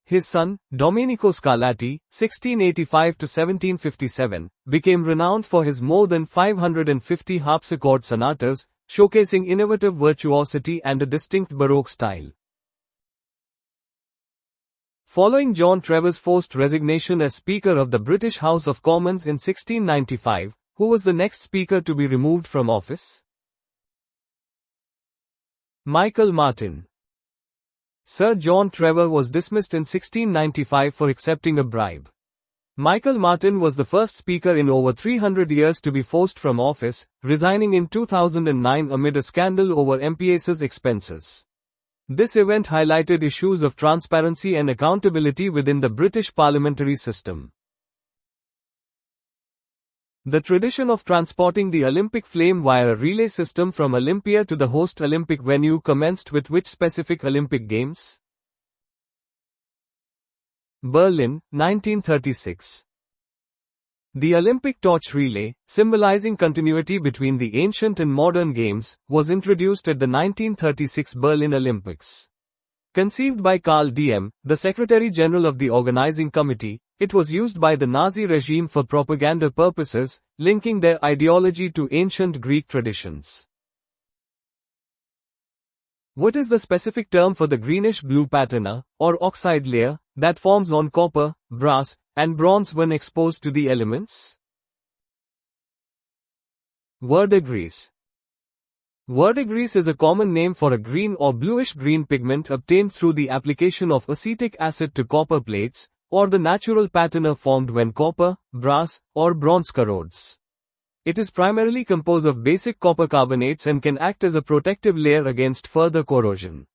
[SPEAKER 1] His son, Domenico Scarlatti, 1685–1757, became renowned for his more than 550 harpsichord sonatas, showcasing innovative virtuosity and a distinct Baroque style. Following John Trevor's forced resignation as Speaker of the British House of Commons in 1695, who was the next Speaker to be removed from office? Michael Martin. Sir John Trevor was dismissed in 1695 for accepting a bribe. Michael Martin was the first speaker in over 300 years to be forced from office, resigning in 2009 amid a scandal over MPS's expenses. This event highlighted issues of transparency and accountability within the British parliamentary system. The tradition of transporting the Olympic flame via a relay system from Olympia to the host Olympic venue commenced with which specific Olympic Games? Berlin, 1936. The Olympic torch relay, symbolizing continuity between the ancient and modern games, was introduced at the 1936 Berlin Olympics. Conceived by Karl Diem, the Secretary General of the organizing committee, it was used by the Nazi regime for propaganda purposes, linking their ideology to ancient Greek traditions. What is the specific term for the greenish-blue patina, or oxide layer, that forms on copper, brass, and bronze when exposed to the elements? Verdigris. Verdigris is a common name for a green or bluish-green pigment obtained through the application of acetic acid to copper plates, or the natural patina formed when copper, brass, or bronze corrodes. It is primarily composed of basic copper carbonates and can act as a protective layer against further corrosion.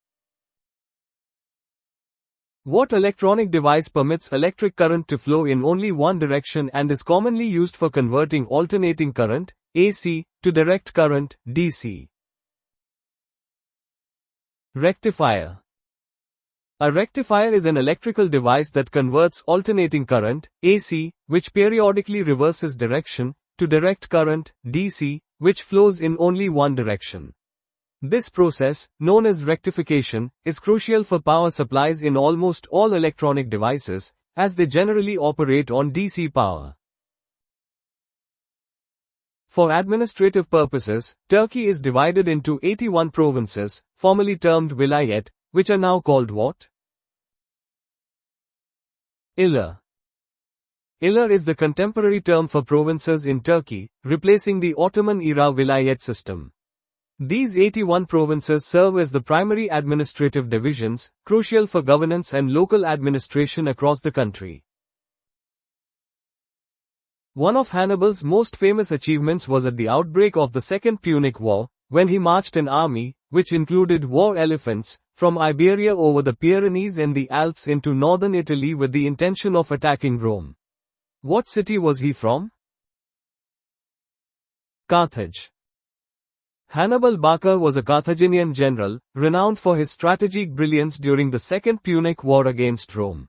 [SPEAKER 1] What electronic device permits electric current to flow in only one direction and is commonly used for converting alternating current, AC, to direct current, DC? Rectifier. A rectifier is an electrical device that converts alternating current, AC, which periodically reverses direction, to direct current, DC, which flows in only one direction. This process, known as rectification, is crucial for power supplies in almost all electronic devices, as they generally operate on DC power. For administrative purposes, Turkey is divided into 81 provinces, formerly termed vilayet, which are now called what? İller. İller is the contemporary term for provinces in Turkey, replacing the Ottoman-era vilayet system. These 81 provinces serve as the primary administrative divisions, crucial for governance and local administration across the country. One of Hannibal's most famous achievements was at the outbreak of the Second Punic War, when he marched an army, which included war elephants, from Iberia over the Pyrenees and the Alps into northern Italy with the intention of attacking Rome. What city was he from? Carthage. Hannibal Barca was a Carthaginian general, renowned for his strategic brilliance during the Second Punic War against Rome.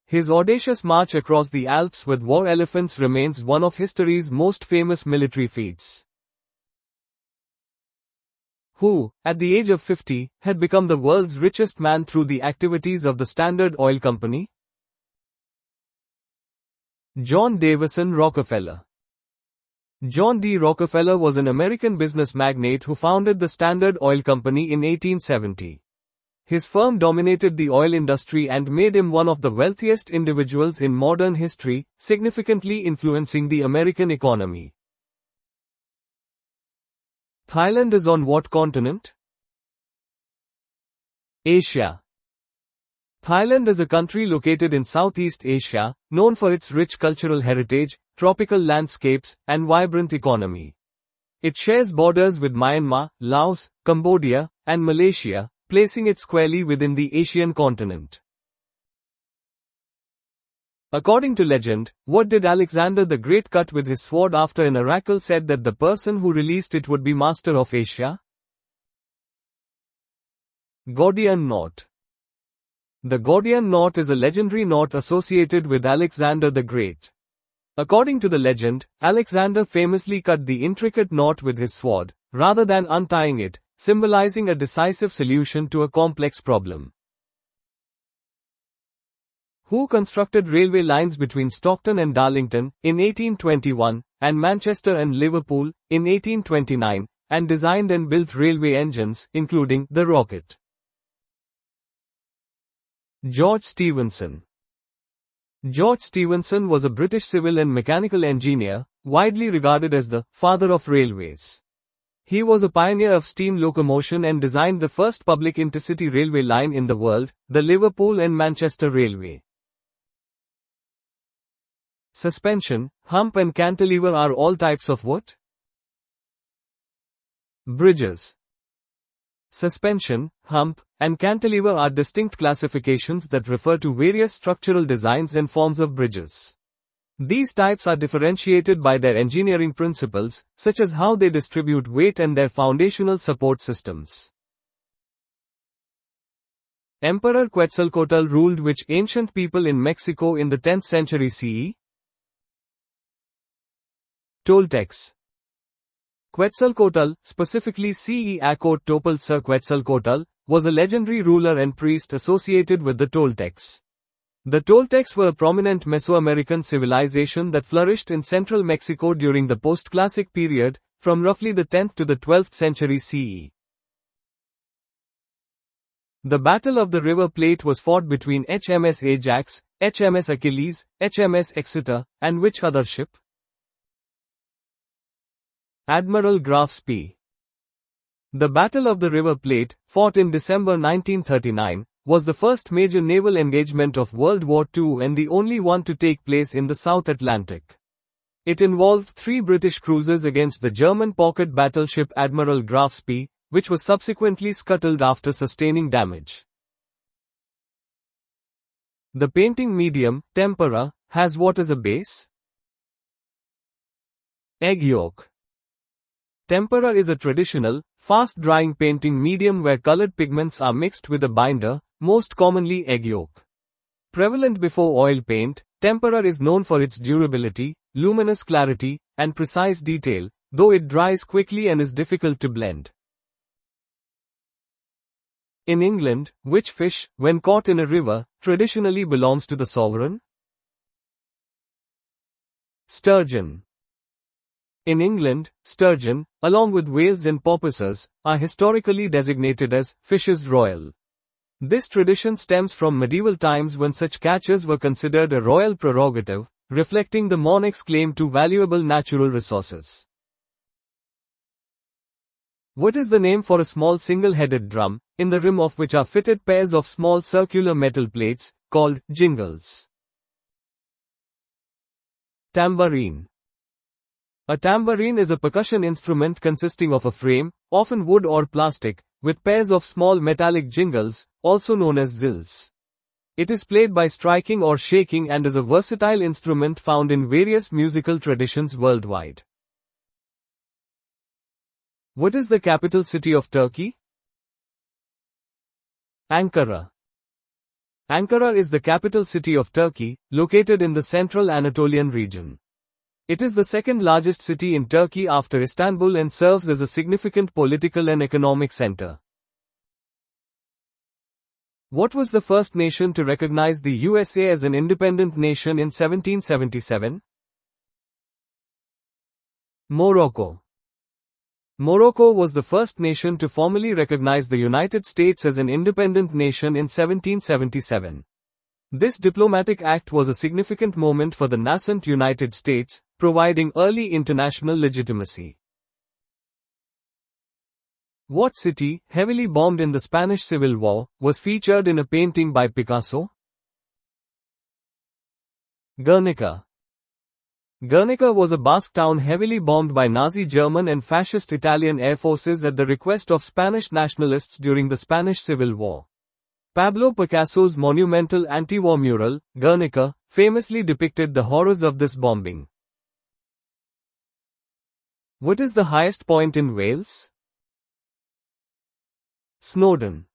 [SPEAKER 1] His audacious march across the Alps with war elephants remains one of history's most famous military feats. Who, at the age of 50, had become the world's richest man through the activities of the Standard Oil Company? John Davison Rockefeller. John D. Rockefeller was an American business magnate who founded the Standard Oil Company in 1870. His firm dominated the oil industry and made him one of the wealthiest individuals in modern history, significantly influencing the American economy. Thailand is on what continent? Asia. Thailand is a country located in Southeast Asia, known for its rich cultural heritage, tropical landscapes, and vibrant economy. It shares borders with Myanmar, Laos, Cambodia, and Malaysia, placing it squarely within the Asian continent. According to legend, what did Alexander the Great cut with his sword after an oracle said that the person who released it would be master of Asia? Gordian knot. The Gordian knot is a legendary knot associated with Alexander the Great. According to the legend, Alexander famously cut the intricate knot with his sword, rather than untying it, symbolizing a decisive solution to a complex problem. Who constructed railway lines between Stockton and Darlington, in 1821, and Manchester and Liverpool, in 1829, and designed and built railway engines, including the rocket? George Stephenson. George Stephenson was a British civil and mechanical engineer, widely regarded as the father of railways. He was a pioneer of steam locomotion and designed the first public intercity railway line in the world, the Liverpool and Manchester Railway. Suspension, hump and cantilever are all types of what? Bridges. Suspension, hump, and cantilever are distinct classifications that refer to various structural designs and forms of bridges. These types are differentiated by their engineering principles, such as how they distribute weight and their foundational support systems. Emperor Quetzalcoatl ruled which ancient people in Mexico in the 10th century CE? Toltecs. Quetzalcoatl, specifically Ce Acot Sir Quetzalcoatl, was a legendary ruler and priest associated with the Toltecs. The Toltecs were a prominent Mesoamerican civilization that flourished in central Mexico during the post-classic period, from roughly the 10th to the 12th century CE. The Battle of the River Plate was fought between HMS Ajax, HMS Achilles, HMS Exeter, and which other ship? Admiral Graf Spee. The Battle of the River Plate, fought in December 1939, was the first major naval engagement of World War II and the only one to take place in the South Atlantic. It involved 3 British cruisers against the German pocket battleship Admiral Graf Spee, which was subsequently scuttled after sustaining damage. The painting medium, tempera, has what as a base? Egg yolk. Tempera is a traditional, fast-drying painting medium where colored pigments are mixed with a binder, most commonly egg yolk. Prevalent before oil paint, tempera is known for its durability, luminous clarity, and precise detail, though it dries quickly and is difficult to blend. In England, which fish, when caught in a river, traditionally belongs to the sovereign? Sturgeon. In England, sturgeon, along with whales and porpoises, are historically designated as fishes royal. This tradition stems from medieval times when such catches were considered a royal prerogative, reflecting the monarch's claim to valuable natural resources. What is the name for a small single-headed drum, in the rim of which are fitted pairs of small circular metal plates, called jingles? Tambourine. A tambourine is a percussion instrument consisting of a frame, often wood or plastic, with pairs of small metallic jingles, also known as zills. It is played by striking or shaking and is a versatile instrument found in various musical traditions worldwide. What is the capital city of Turkey? Ankara. Ankara is the capital city of Turkey, located in the central Anatolian region. It is the second largest city in Turkey after Istanbul and serves as a significant political and economic center. What was the first nation to recognize the USA as an independent nation in 1777? Morocco. Morocco was the first nation to formally recognize the United States as an independent nation in 1777. This diplomatic act was a significant moment for the nascent United States, providing early international legitimacy. What city, heavily bombed in the Spanish Civil War, was featured in a painting by Picasso? Guernica. Guernica was a Basque town heavily bombed by Nazi German and fascist Italian air forces at the request of Spanish nationalists during the Spanish Civil War. Pablo Picasso's monumental anti-war mural, Guernica, famously depicted the horrors of this bombing. What is the highest point in Wales? Snowdon.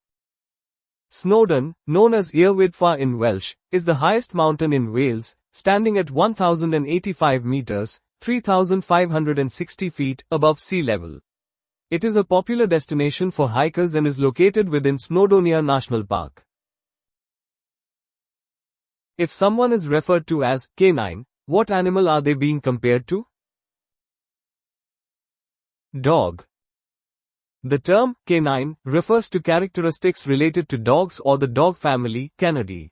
[SPEAKER 1] Snowdon, known as Iarwyddfa in Welsh, is the highest mountain in Wales, standing at 1,085 meters, 3,560 feet, above sea level. It is a popular destination for hikers and is located within Snowdonia National Park. If someone is referred to as canine, what animal are they being compared to? Dog. The term canine refers to characteristics related to dogs or the dog family, Canidae.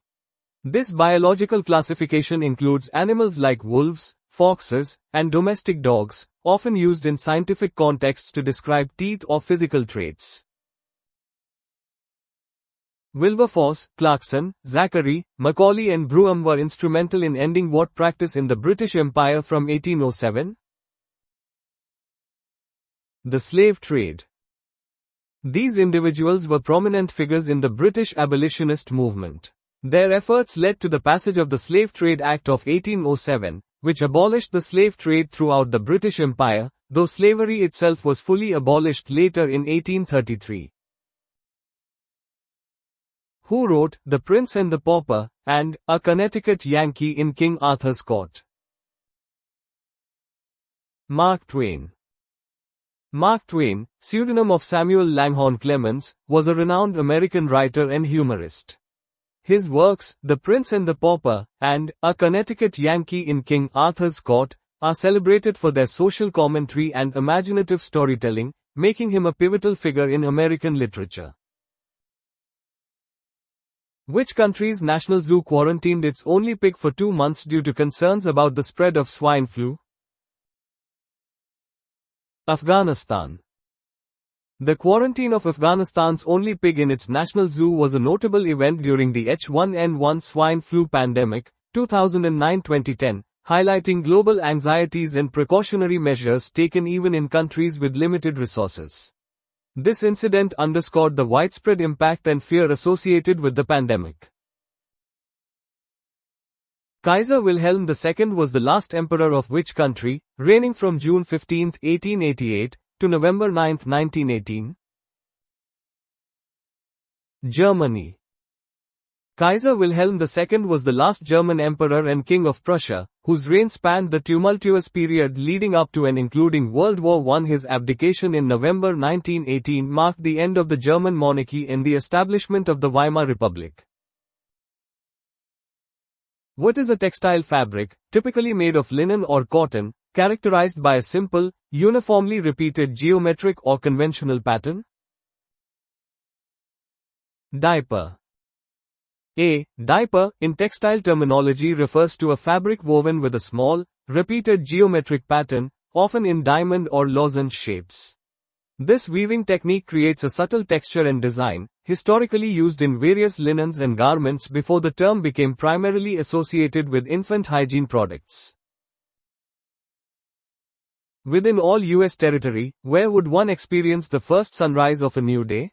[SPEAKER 1] This biological classification includes animals like wolves, foxes, and domestic dogs, often used in scientific contexts to describe teeth or physical traits. Wilberforce, Clarkson, Zachary, Macaulay and Brougham were instrumental in ending what practice in the British Empire from 1807? The slave trade. These individuals were prominent figures in the British abolitionist movement. Their efforts led to the passage of the Slave Trade Act of 1807, which abolished the slave trade throughout the British Empire, though slavery itself was fully abolished later in 1833. Who wrote The Prince and the Pauper, and A Connecticut Yankee in King Arthur's Court? Mark Twain. Mark Twain, pseudonym of Samuel Langhorne Clemens, was a renowned American writer and humorist. His works, The Prince and the Pauper, and A Connecticut Yankee in King Arthur's Court, are celebrated for their social commentary and imaginative storytelling, making him a pivotal figure in American literature. Which country's national zoo quarantined its only pig for 2 months due to concerns about the spread of swine flu? Afghanistan. The quarantine of Afghanistan's only pig in its national zoo was a notable event during the H1N1 swine flu pandemic, 2009-2010, highlighting global anxieties and precautionary measures taken even in countries with limited resources. This incident underscored the widespread impact and fear associated with the pandemic. Kaiser Wilhelm II was the last emperor of which country, reigning from June 15, 1888, to November 9, 1918? Germany. Kaiser Wilhelm II was the last German emperor and king of Prussia, whose reign spanned the tumultuous period leading up to and including World War I. His abdication in November 1918 marked the end of the German monarchy and the establishment of the Weimar Republic. What is a textile fabric, typically made of linen or cotton, characterized by a simple, uniformly repeated geometric or conventional pattern? Diaper. A diaper, in textile terminology, refers to a fabric woven with a small, repeated geometric pattern, often in diamond or lozenge shapes. This weaving technique creates a subtle texture and design, historically used in various linens and garments before the term became primarily associated with infant hygiene products. Within all U.S. territory, where would one experience the first sunrise of a new day?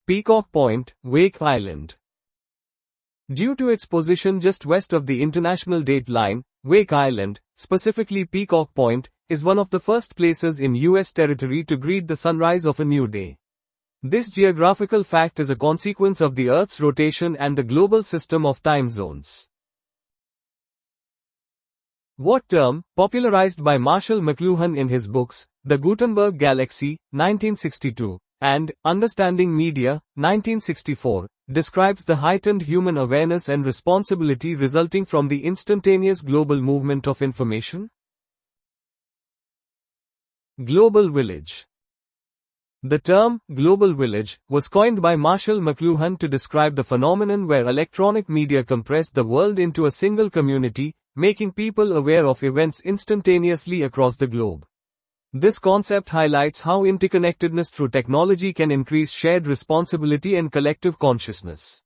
[SPEAKER 1] Peacock Point, Wake Island. Due to its position just west of the international date line, Wake Island, specifically Peacock Point, is one of the first places in U.S. territory to greet the sunrise of a new day. This geographical fact is a consequence of the Earth's rotation and the global system of time zones. What term, popularized by Marshall McLuhan in his books, The Gutenberg Galaxy, 1962, and Understanding Media, 1964, describes the heightened human awareness and responsibility resulting from the instantaneous global movement of information? Global Village. The term, global village, was coined by Marshall McLuhan to describe the phenomenon where electronic media compress the world into a single community, making people aware of events instantaneously across the globe. This concept highlights how interconnectedness through technology can increase shared responsibility and collective consciousness.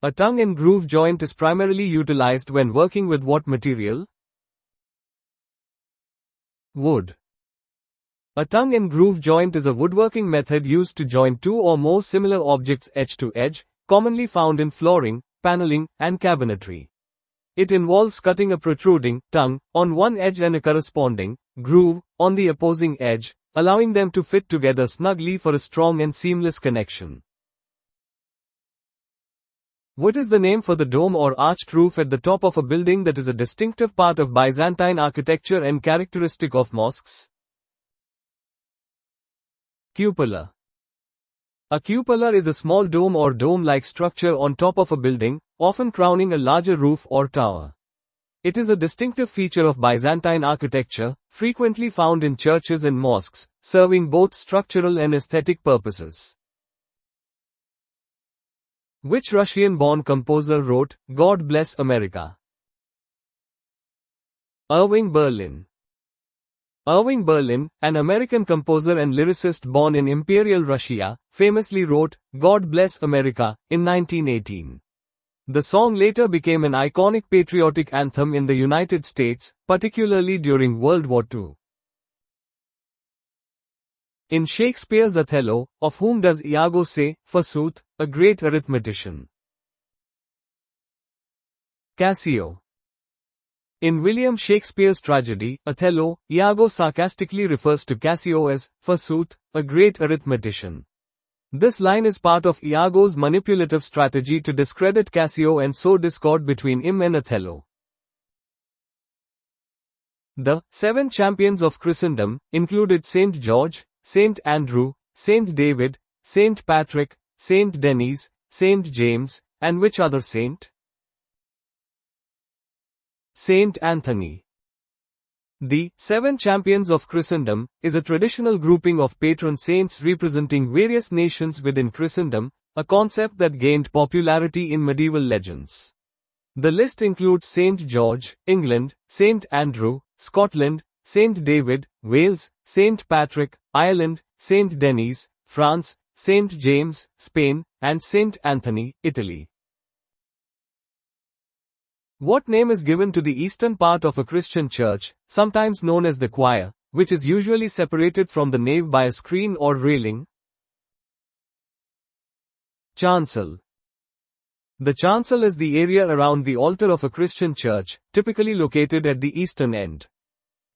[SPEAKER 1] A tongue and groove joint is primarily utilized when working with what material? Wood. A tongue and groove joint is a woodworking method used to join two or more similar objects edge to edge, commonly found in flooring, paneling, and cabinetry. It involves cutting a protruding tongue on one edge and a corresponding groove on the opposing edge, allowing them to fit together snugly for a strong and seamless connection. What is the name for the dome or arched roof at the top of a building that is a distinctive part of Byzantine architecture and characteristic of mosques? Cupola. A cupola is a small dome or dome-like structure on top of a building, often crowning a larger roof or tower. It is a distinctive feature of Byzantine architecture, frequently found in churches and mosques, serving both structural and aesthetic purposes. Which Russian-born composer wrote, God Bless America? Irving Berlin. Irving Berlin, an American composer and lyricist born in Imperial Russia, famously wrote, God Bless America, in 1918. The song later became an iconic patriotic anthem in the United States, particularly during World War II. In Shakespeare's Othello, of whom does Iago say, forsooth, a great arithmetician? Cassio. In William Shakespeare's tragedy, Othello, Iago sarcastically refers to Cassio as, forsooth, a great arithmetician. This line is part of Iago's manipulative strategy to discredit Cassio and sow discord between him and Othello. The 7 champions of Christendom included Saint George, Saint Andrew, Saint David, Saint Patrick, Saint Denis, Saint James, and which other saint? Saint Anthony. The 7 Champions of Christendom is a traditional grouping of patron saints representing various nations within Christendom, a concept that gained popularity in medieval legends. The list includes Saint George, England, Saint Andrew, Scotland, Saint David, Wales, Saint Patrick, Ireland, Saint Denis, France, Saint James, Spain, and Saint Anthony, Italy. What name is given to the eastern part of a Christian church, sometimes known as the choir, which is usually separated from the nave by a screen or railing? Chancel. The chancel is the area around the altar of a Christian church, typically located at the eastern end.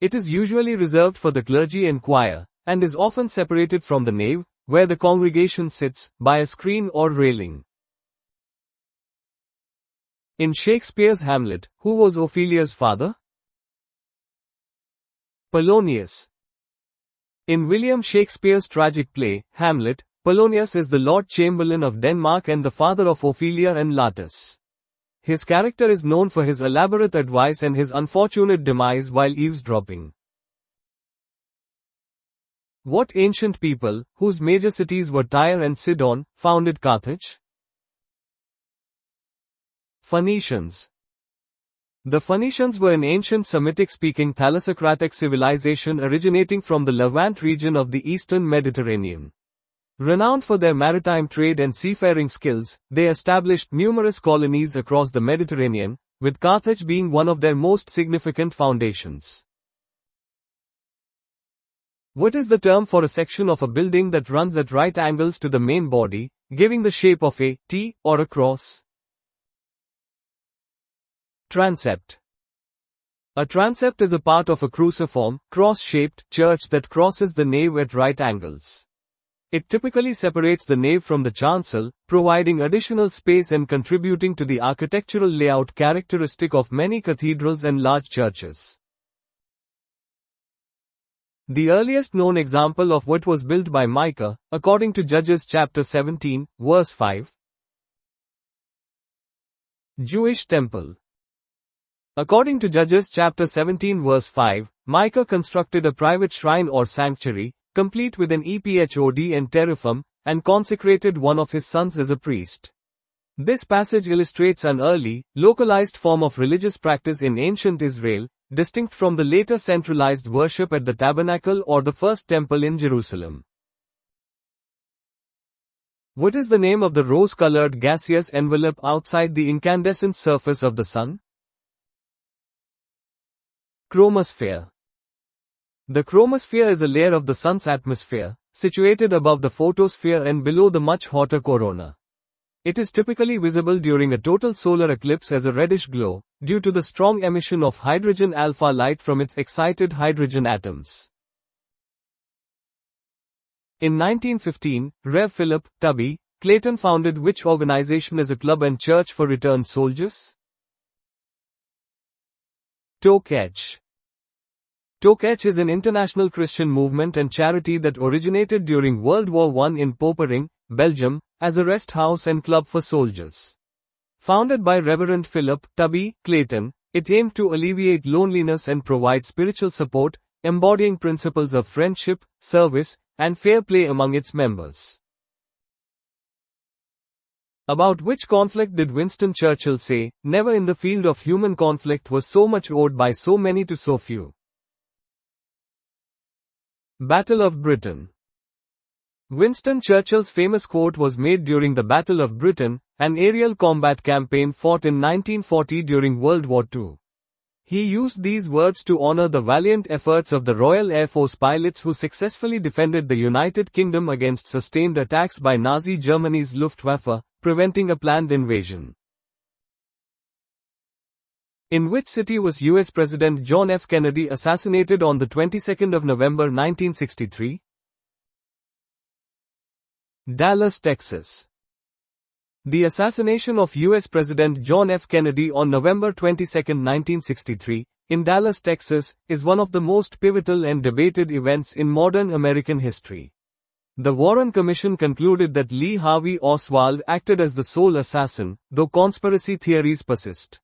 [SPEAKER 1] It is usually reserved for the clergy and choir, and is often separated from the nave, where the congregation sits, by a screen or railing. In Shakespeare's Hamlet, who was Ophelia's father? Polonius. In William Shakespeare's tragic play, Hamlet, Polonius is the Lord Chamberlain of Denmark and the father of Ophelia and Latus. His character is known for his elaborate advice and his unfortunate demise while eavesdropping. What ancient people, whose major cities were Tyre and Sidon, founded Carthage? Phoenicians. The Phoenicians were an ancient Semitic-speaking thalassocratic civilization originating from the Levant region of the eastern Mediterranean. Renowned for their maritime trade and seafaring skills, they established numerous colonies across the Mediterranean, with Carthage being one of their most significant foundations. What is the term for a section of a building that runs at right angles to the main body, giving the shape of a T or a cross? Transept. A transept is a part of a cruciform, cross-shaped church that crosses the nave at right angles. It typically separates the nave from the chancel, providing additional space and contributing to the architectural layout characteristic of many cathedrals and large churches. The earliest known example of what was built by Micah, according to Judges chapter 17, verse 5. Jewish Temple. According to Judges chapter 17 verse 5, Micah constructed a private shrine or sanctuary, complete with an ephod and teraphim, and consecrated one of his sons as a priest. This passage illustrates an early, localized form of religious practice in ancient Israel, distinct from the later centralized worship at the tabernacle or the first temple in Jerusalem. What is the name of the rose-colored gaseous envelope outside the incandescent surface of the sun? Chromosphere. The chromosphere is a layer of the sun's atmosphere, situated above the photosphere and below the much hotter corona. It is typically visible during a total solar eclipse as a reddish glow, due to the strong emission of hydrogen alpha light from its excited hydrogen atoms. In 1915, Rev. Philip Tubby Clayton founded which organization as a club and church for returned soldiers? Toketch. Toketch is an international Christian movement and charity that originated during World War I in Popering, Belgium, as a rest house and club for soldiers. Founded by Reverend Philip Tubby Clayton, it aimed to alleviate loneliness and provide spiritual support, embodying principles of friendship, service, and fair play among its members. About which conflict did Winston Churchill say, "Never in the field of human conflict was so much owed by so many to so few"? Battle of Britain. Winston Churchill's famous quote was made during the Battle of Britain, an aerial combat campaign fought in 1940 during World War II. He used these words to honor the valiant efforts of the Royal Air Force pilots who successfully defended the United Kingdom against sustained attacks by Nazi Germany's Luftwaffe, preventing a planned invasion. In which city was U.S. President John F. Kennedy assassinated on the 22nd of November 1963? Dallas, Texas. The assassination of U.S. President John F. Kennedy on November 22, 1963, in Dallas, Texas, is one of the most pivotal and debated events in modern American history. The Warren Commission concluded that Lee Harvey Oswald acted as the sole assassin, though conspiracy theories persist.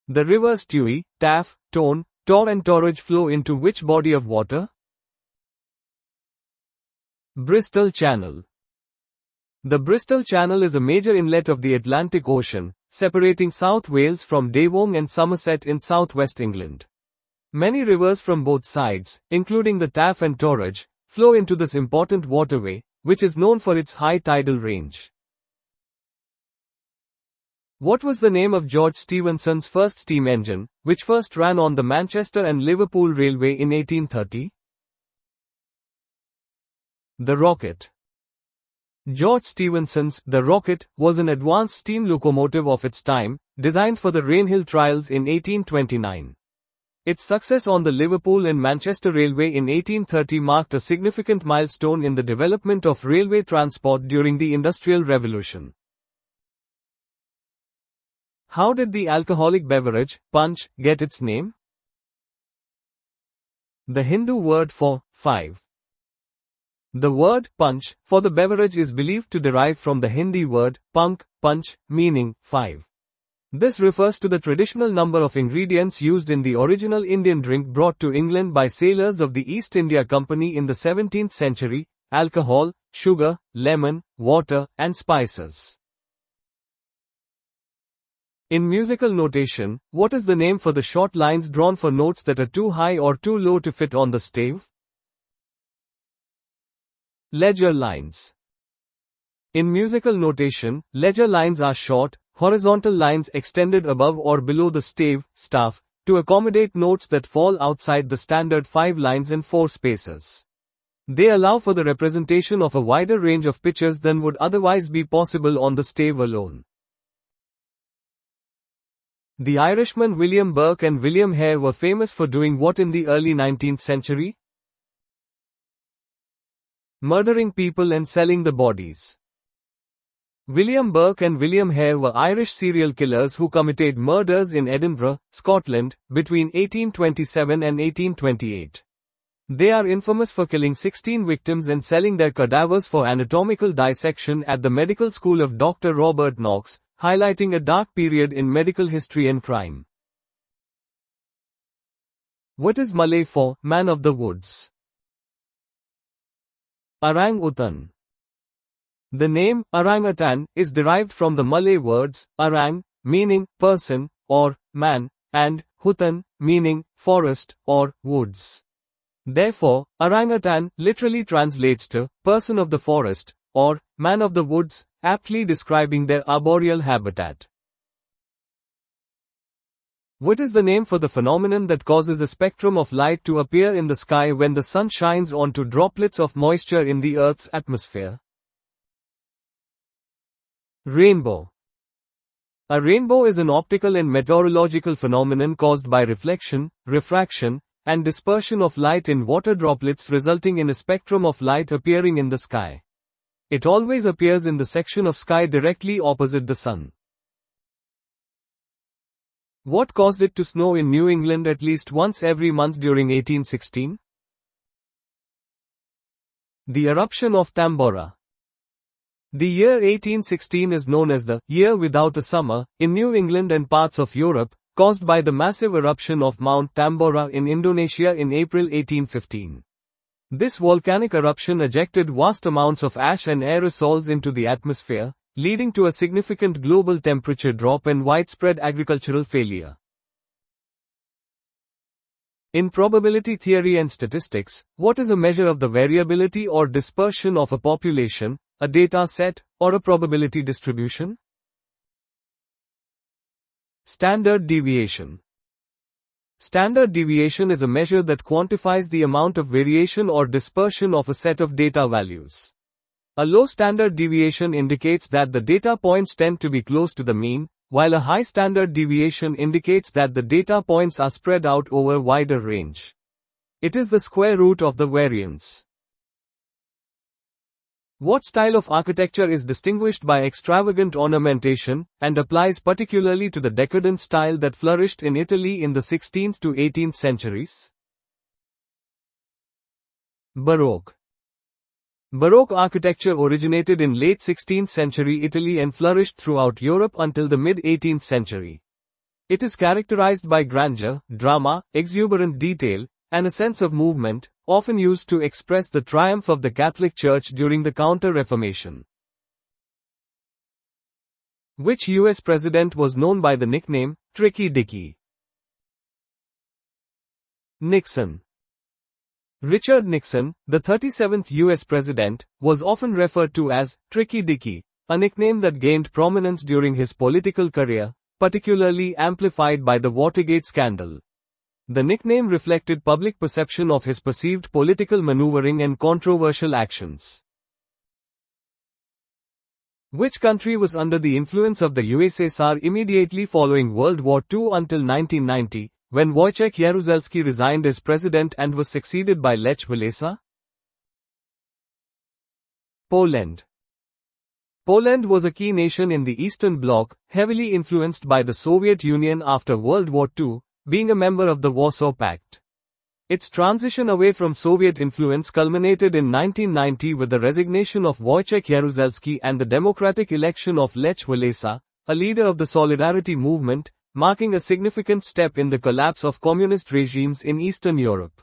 [SPEAKER 1] The rivers Tui, Taff, Tone, Tor and Torridge flow into which body of water? Bristol Channel. The Bristol Channel is a major inlet of the Atlantic Ocean, separating South Wales from Devon and Somerset in southwest England. Many rivers from both sides, including the Taff and Torridge, flow into this important waterway, which is known for its high tidal range. What was the name of George Stephenson's first steam engine, which first ran on the Manchester and Liverpool Railway in 1830? The Rocket. George Stephenson's The Rocket was an advanced steam locomotive of its time, designed for the Rainhill trials in 1829. Its success on the Liverpool and Manchester Railway in 1830 marked a significant milestone in the development of railway transport during the Industrial Revolution. How did the alcoholic beverage, punch, get its name? The Hindu word for 5. The word punch for the beverage is believed to derive from the Hindi word punch, meaning 5. This refers to the traditional number of ingredients used in the original Indian drink brought to England by sailors of the East India Company in the 17th century: alcohol, sugar, lemon, water, and spices. In musical notation, what is the name for the short lines drawn for notes that are too high or too low to fit on the stave? Ledger lines. In musical notation, ledger lines are short, horizontal lines extended above or below the stave, staff, to accommodate notes that fall outside the standard 5 lines and 4 spaces. They allow for the representation of a wider range of pitches than would otherwise be possible on the stave alone. The Irishmen William Burke and William Hare were famous for doing what in the early 19th century? Murdering people and selling the bodies. William Burke and William Hare were Irish serial killers who committed murders in Edinburgh, Scotland, between 1827 and 1828. They are infamous for killing 16 victims and selling their cadavers for anatomical dissection at the medical school of Dr. Robert Knox, highlighting a dark period in medical history and crime. What is Malay for man of the woods? Orang-utan. The name, orangutan, is derived from the Malay words, orang, meaning person, or man, and hutan, meaning forest, or woods. Therefore, orangutan literally translates to person of the forest, or man of the woods, aptly describing their arboreal habitat. What is the name for the phenomenon that causes a spectrum of light to appear in the sky when the sun shines onto droplets of moisture in the Earth's atmosphere? Rainbow. A rainbow is an optical and meteorological phenomenon caused by reflection, refraction, and dispersion of light in water droplets, resulting in a spectrum of light appearing in the sky. It always appears in the section of sky directly opposite the sun. What caused it to snow in New England at least once every month during 1816? The eruption of Tambora. The year 1816 is known as the year without a summer in New England and parts of Europe, caused by the massive eruption of Mount Tambora in Indonesia in April 1815. This volcanic eruption ejected vast amounts of ash and aerosols into the atmosphere, leading to a significant global temperature drop and widespread agricultural failure. In probability theory and statistics, what is a measure of the variability or dispersion of a population, a data set, or a probability distribution? Standard deviation. Standard deviation is a measure that quantifies the amount of variation or dispersion of a set of data values. A low standard deviation indicates that the data points tend to be close to the mean, while a high standard deviation indicates that the data points are spread out over a wider range. It is the square root of the variance. What style of architecture is distinguished by extravagant ornamentation, and applies particularly to the decadent style that flourished in Italy in the 16th to 18th centuries? Baroque. Baroque architecture originated in late 16th century Italy and flourished throughout Europe until the mid-18th century. It is characterized by grandeur, drama, exuberant detail, and a sense of movement, often used to express the triumph of the Catholic Church during the Counter-Reformation. Which U.S. president was known by the nickname, Tricky Dicky? Nixon. Richard Nixon, the 37th U.S. president, was often referred to as Tricky Dicky, a nickname that gained prominence during his political career, particularly amplified by the Watergate scandal. The nickname reflected public perception of his perceived political maneuvering and controversial actions. Which country was under the influence of the USSR immediately following World War II until 1990, when Wojciech Jaruzelski resigned as president and was succeeded by Lech Walesa? Poland. Poland was a key nation in the Eastern Bloc, heavily influenced by the Soviet Union after World War II, being a member of the Warsaw Pact. Its transition away from Soviet influence culminated in 1990 with the resignation of Wojciech Jaruzelski and the democratic election of Lech Walesa, a leader of the Solidarity movement, marking a significant step in the collapse of communist regimes in Eastern Europe.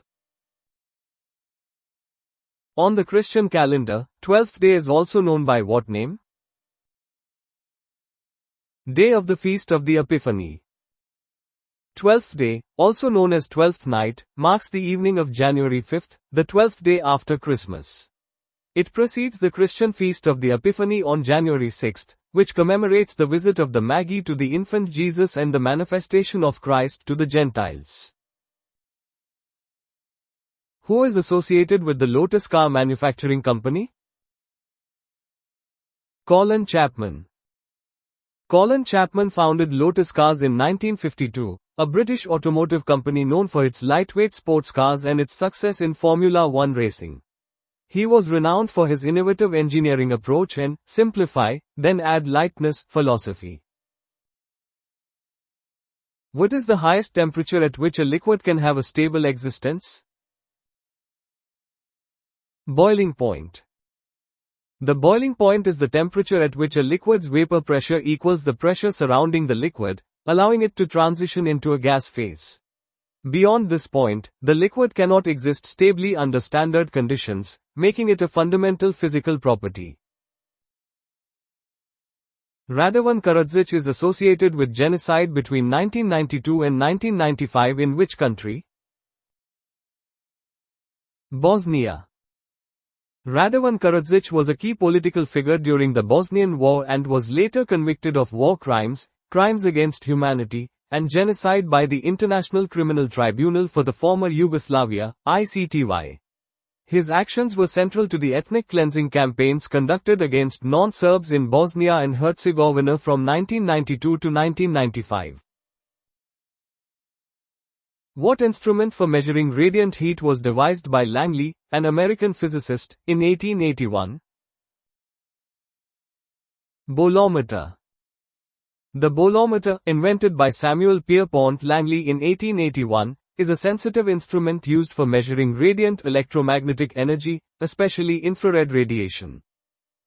[SPEAKER 1] On the Christian calendar, 12th day is also known by what name? Day of the Feast of the Epiphany. 12th day, also known as 12th night, marks the evening of January 5th, the 12th day after Christmas. It precedes the Christian feast of the Epiphany on January 6th, which commemorates the visit of the Magi to the infant Jesus and the manifestation of Christ to the Gentiles. Who is associated with the Lotus car manufacturing company? Colin Chapman. Colin Chapman founded Lotus Cars in 1952, a British automotive company known for its lightweight sports cars and its success in Formula One racing. He was renowned for his innovative engineering approach and simplify, then add lightness philosophy. What is the highest temperature at which a liquid can have a stable existence? Boiling point. The boiling point is the temperature at which a liquid's vapor pressure equals the pressure surrounding the liquid, allowing it to transition into a gas phase. Beyond this point, the liquid cannot exist stably under standard conditions, making it a fundamental physical property. Radovan Karadzic is associated with genocide between 1992 and 1995 in which country? Bosnia. Radovan Karadzic was a key political figure during the Bosnian War and was later convicted of war crimes, crimes against humanity, and genocide by the International Criminal Tribunal for the former Yugoslavia, ICTY. His actions were central to the ethnic cleansing campaigns conducted against non-Serbs in Bosnia and Herzegovina from 1992 to 1995. What instrument for measuring radiant heat was devised by Langley, an American physicist, in 1881? Bolometer. The bolometer, invented by Samuel Pierpont Langley in 1881, is a sensitive instrument used for measuring radiant electromagnetic energy, especially infrared radiation.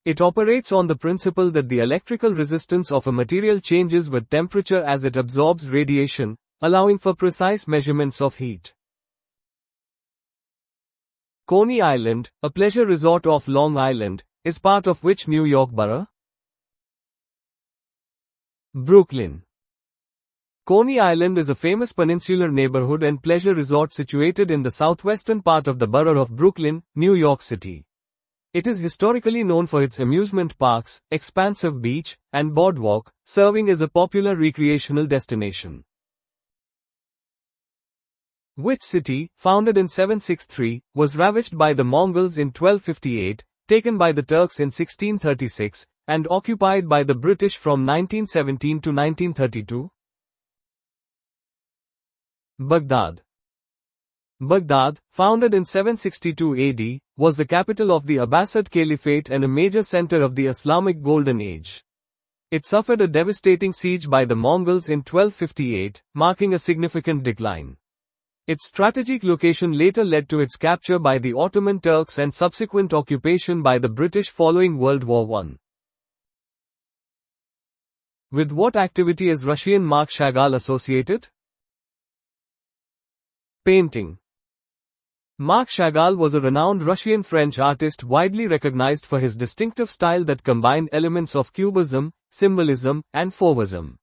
[SPEAKER 1] It operates on the principle that the electrical resistance of a material changes with temperature as it absorbs radiation, allowing for precise measurements of heat. Coney Island, a pleasure resort off Long Island, is part of which New York borough? Brooklyn. Coney Island is a famous peninsular neighborhood and pleasure resort situated in the southwestern part of the borough of Brooklyn, New York City. It is historically known for its amusement parks, expansive beach, and boardwalk, serving as a popular recreational destination. Which city, founded in 763, was ravaged by the Mongols in 1258, taken by the Turks in 1636, and occupied by the British from 1917 to 1932? Baghdad. Baghdad, founded in 762 AD, was the capital of the Abbasid Caliphate and a major center of the Islamic Golden Age. It suffered a devastating siege by the Mongols in 1258, marking a significant decline. Its strategic location later led to its capture by the Ottoman Turks and subsequent occupation by the British following World War I. With what activity is Russian Marc Chagall associated? Painting. Marc Chagall was a renowned Russian-French artist widely recognized for his distinctive style that combined elements of cubism, symbolism, and fauvism.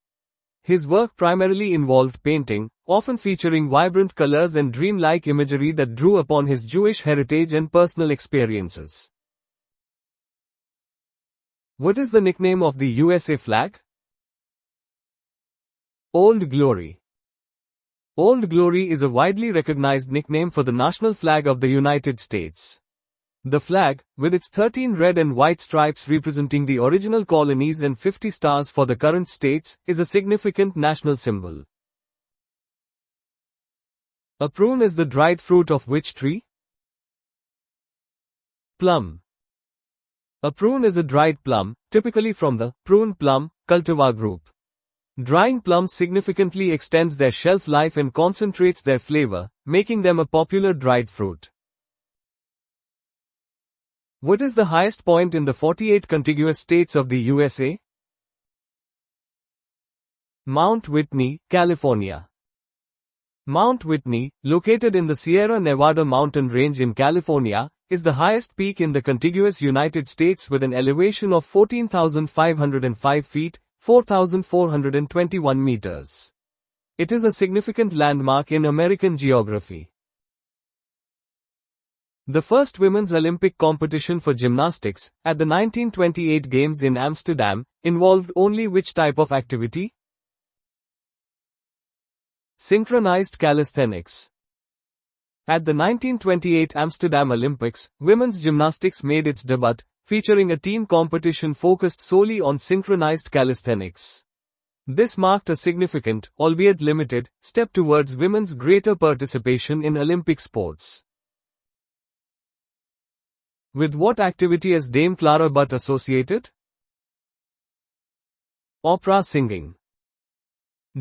[SPEAKER 1] His work primarily involved painting, often featuring vibrant colors and dreamlike imagery that drew upon his Jewish heritage and personal experiences. What is the nickname of the USA flag? Old Glory. Old Glory is a widely recognized nickname for the national flag of the United States. The flag, with its 13 red and white stripes representing the original colonies and 50 stars for the current states, is a significant national symbol. A prune is the dried fruit of which tree? Plum. A prune is a dried plum, typically from the prune plum cultivar group. Drying plums significantly extends their shelf life and concentrates their flavor, making them a popular dried fruit. What is the highest point in the 48 contiguous states of the USA? Mount Whitney, California. Mount Whitney, located in the Sierra Nevada mountain range in California, is the highest peak in the contiguous United States with an elevation of 14,505 feet, 4,421 meters. It is a significant landmark in American geography. The first women's Olympic competition for gymnastics, at the 1928 Games in Amsterdam, involved only which type of activity? Synchronized calisthenics. At the 1928 Amsterdam Olympics, women's gymnastics made its debut, featuring a team competition focused solely on synchronized calisthenics. This marked a significant, albeit limited, step towards women's greater participation in Olympic sports. With what activity is Dame Clara Butt associated? Opera singing.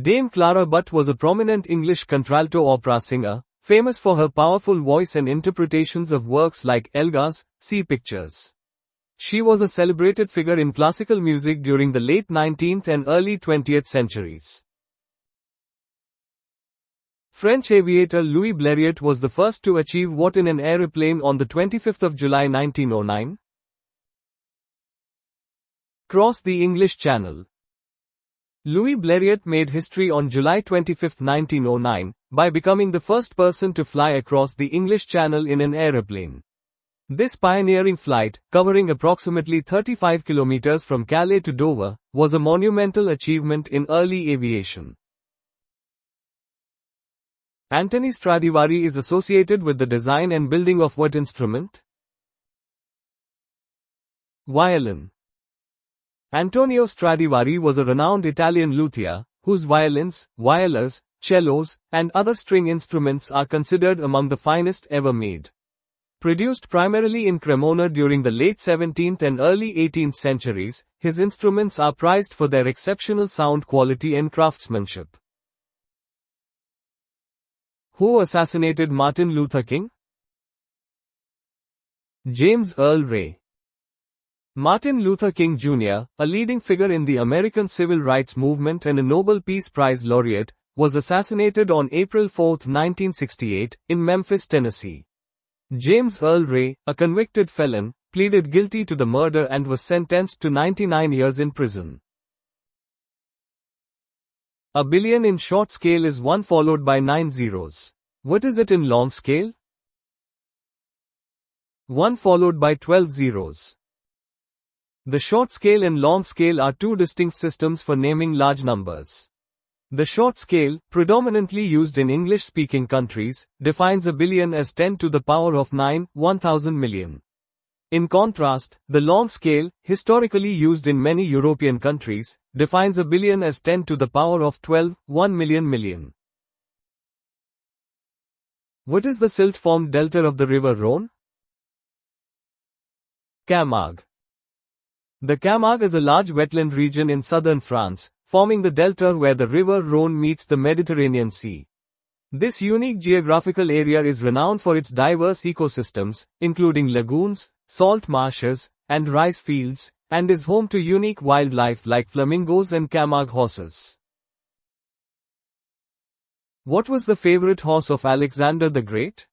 [SPEAKER 1] Dame Clara Butt was a prominent English contralto opera singer, famous for her powerful voice and interpretations of works like Elgar's, See Pictures. She was a celebrated figure in classical music during the late 19th and early 20th centuries. French aviator Louis Blériot was the first to achieve what in an aeroplane on the 25th of July 1909? Cross the English Channel. Louis Blériot made history on July 25, 1909, by becoming the first person to fly across the English Channel in an aeroplane. This pioneering flight, covering approximately 35 kilometers from Calais to Dover, was a monumental achievement in early aviation. Anthony Stradivari is associated with the design and building of what instrument? Violin. Antonio Stradivari was a renowned Italian luthier, whose violins, violas, cellos, and other string instruments are considered among the finest ever made. Produced primarily in Cremona during the late 17th and early 18th centuries, his instruments are prized for their exceptional sound quality and craftsmanship. Who assassinated Martin Luther King? James Earl Ray. Martin Luther King Jr., a leading figure in the American civil rights movement and a Nobel Peace Prize laureate, was assassinated on April 4, 1968, in Memphis, Tennessee. James Earl Ray, a convicted felon, pleaded guilty to the murder and was sentenced to 99 years in prison. A billion in short scale is 1 followed by 9 zeros. What is it in long scale? 1 followed by 12 zeros. The short scale and long scale are two distinct systems for naming large numbers. The short scale, predominantly used in English-speaking countries, defines a billion as 10 to the power of 9, 1000 million. In contrast, the long scale, historically used in many European countries, defines a billion as 10 to the power of 12, 1 million million. What is the silt-formed delta of the river Rhone? Camargue. The Camargue is a large wetland region in southern France, forming the delta where the river Rhone meets the Mediterranean Sea. This unique geographical area is renowned for its diverse ecosystems, including lagoons, salt marshes, and rice fields, and is home to unique wildlife like flamingos and Camargue horses. What was the favorite horse of Alexander the Great?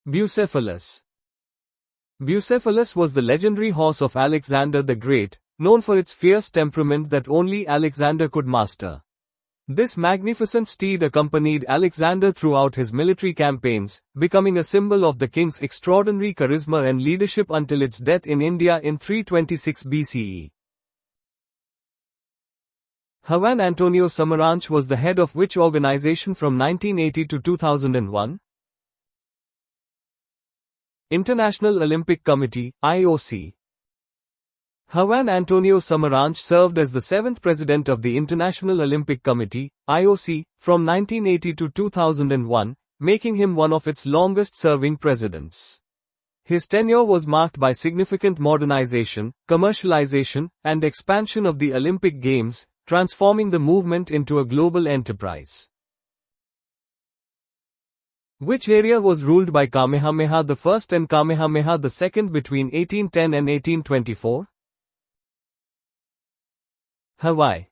[SPEAKER 1] Bucephalus. Bucephalus was the legendary horse of Alexander the Great, known for its fierce temperament that only Alexander could master. This magnificent steed accompanied Alexander throughout his military campaigns, becoming a symbol of the king's extraordinary charisma and leadership until its death in India in 326 BCE. Juan Antonio Samaranch was the head of which organization from 1980 to 2001? International Olympic Committee, IOC. Juan Antonio Samaranch served as the 7th president of the International Olympic Committee, IOC, from 1980 to 2001, making him one of its longest-serving presidents. His tenure was marked by significant modernization, commercialization, and expansion of the Olympic Games, transforming the movement into a global enterprise. Which area was ruled by Kamehameha I and Kamehameha II between 1810 and 1824? Hawaii.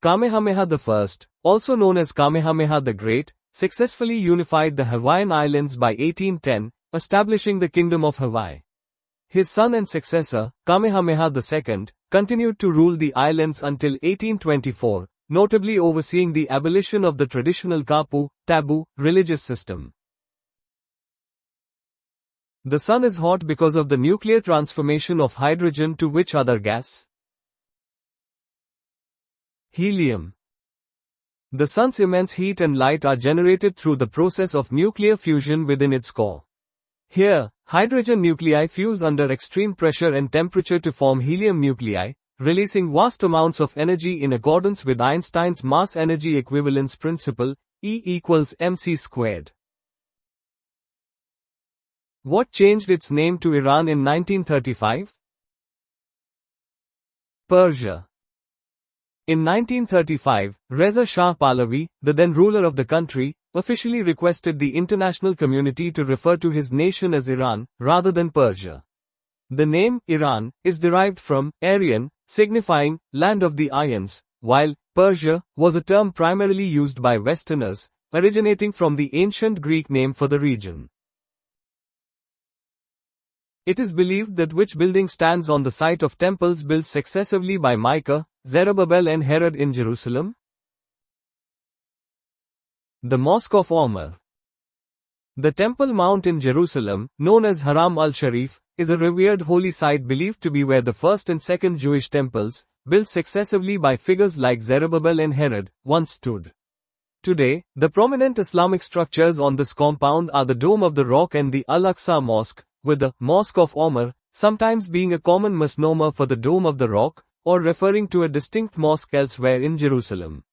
[SPEAKER 1] Kamehameha I, also known as Kamehameha the Great, successfully unified the Hawaiian Islands by 1810, establishing the Kingdom of Hawaii. His son and successor, Kamehameha II, continued to rule the islands until 1824, notably overseeing the abolition of the traditional kapu, taboo, religious system. The sun is hot because of the nuclear transformation of hydrogen to which other gas? Helium. The sun's immense heat and light are generated through the process of nuclear fusion within its core. Here, hydrogen nuclei fuse under extreme pressure and temperature to form helium nuclei, releasing vast amounts of energy in accordance with Einstein's mass-energy equivalence principle, E equals mc squared. What changed its name to Iran in 1935? Persia. In 1935, Reza Shah Pahlavi, the then ruler of the country, officially requested the international community to refer to his nation as Iran, rather than Persia. The name, Iran, is derived from Aryan, signifying land of the Ions, while Persia was a term primarily used by Westerners, originating from the ancient Greek name for the region. It is believed that which building stands on the site of temples built successively by Micah, Zerubbabel and Herod in Jerusalem? The Mosque of Omar. The Temple Mount in Jerusalem, known as Haram al-Sharif, is a revered holy site believed to be where the first and second Jewish temples, built successively by figures like Zerubbabel and Herod, once stood. Today, the prominent Islamic structures on this compound are the Dome of the Rock and the Al-Aqsa Mosque, with the Mosque of Omar sometimes being a common misnomer for the Dome of the Rock, or referring to a distinct mosque elsewhere in Jerusalem.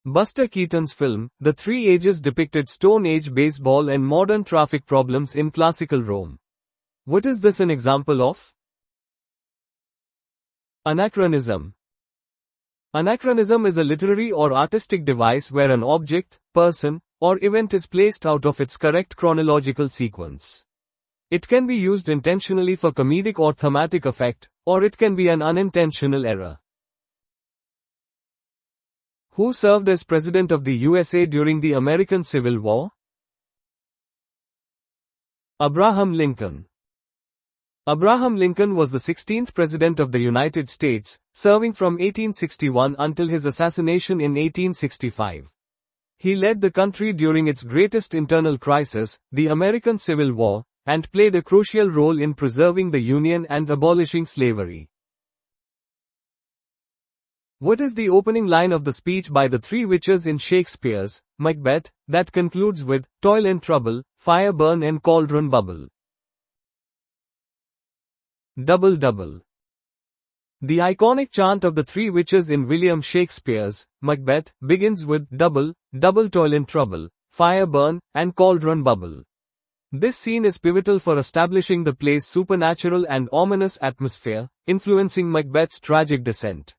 [SPEAKER 1] Buster Keaton's film, The Three Ages, depicted Stone Age baseball and modern traffic problems in classical Rome. What is this an example of? Anachronism. Anachronism is a literary or artistic device where an object, person, or event is placed out of its correct chronological sequence. It can be used intentionally for comedic or thematic effect, or it can be an unintentional error. Who served as President of the USA during the American Civil War? Abraham Lincoln. Abraham Lincoln was the 16th President of the United States, serving from 1861 until his assassination in 1865. He led the country during its greatest internal crisis, the American Civil War, and played a crucial role in preserving the Union and abolishing slavery. What is the opening line of the speech by the three witches in Shakespeare's Macbeth, that concludes with, "Toil and trouble, fire burn and cauldron bubble"? Double double. The iconic chant of the three witches in William Shakespeare's Macbeth begins with double, double toil and trouble, fire burn, and cauldron bubble. This scene is pivotal for establishing the play's supernatural and ominous atmosphere, influencing Macbeth's tragic descent.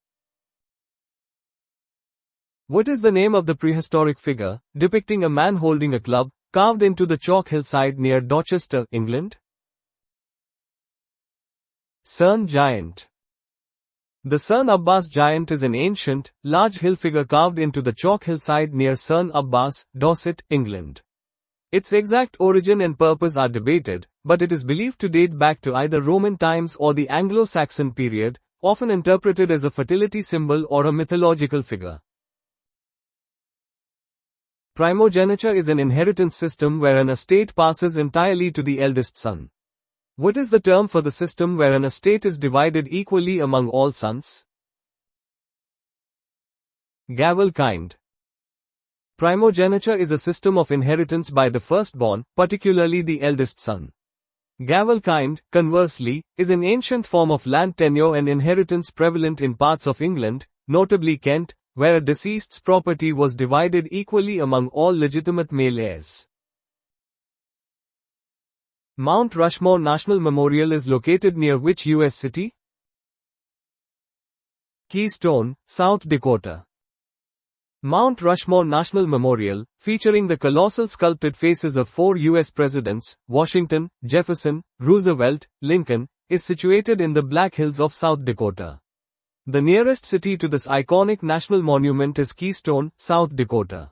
[SPEAKER 1] What is the name of the prehistoric figure, depicting a man holding a club, carved into the chalk hillside near Dorchester, England? Cerne Giant. The Cerne Abbas giant is an ancient, large hill figure carved into the chalk hillside near Cerne Abbas, Dorset, England. Its exact origin and purpose are debated, but it is believed to date back to either Roman times or the Anglo-Saxon period, often interpreted as a fertility symbol or a mythological figure. Primogeniture is an inheritance system where an estate passes entirely to the eldest son. What is the term for the system where an estate is divided equally among all sons? Gavelkind. Primogeniture is a system of inheritance by the firstborn, particularly the eldest son. Gavelkind, conversely, is an ancient form of land tenure and inheritance prevalent in parts of England, notably Kent, where a deceased's property was divided equally among all legitimate male heirs. Mount Rushmore National Memorial is located near which U.S. city? Keystone, South Dakota. Mount Rushmore National Memorial, featuring the colossal sculpted faces of 4 U.S. presidents, Washington, Jefferson, Roosevelt, Lincoln, is situated in the Black Hills of South Dakota. The nearest city to this iconic national monument is Keystone, South Dakota.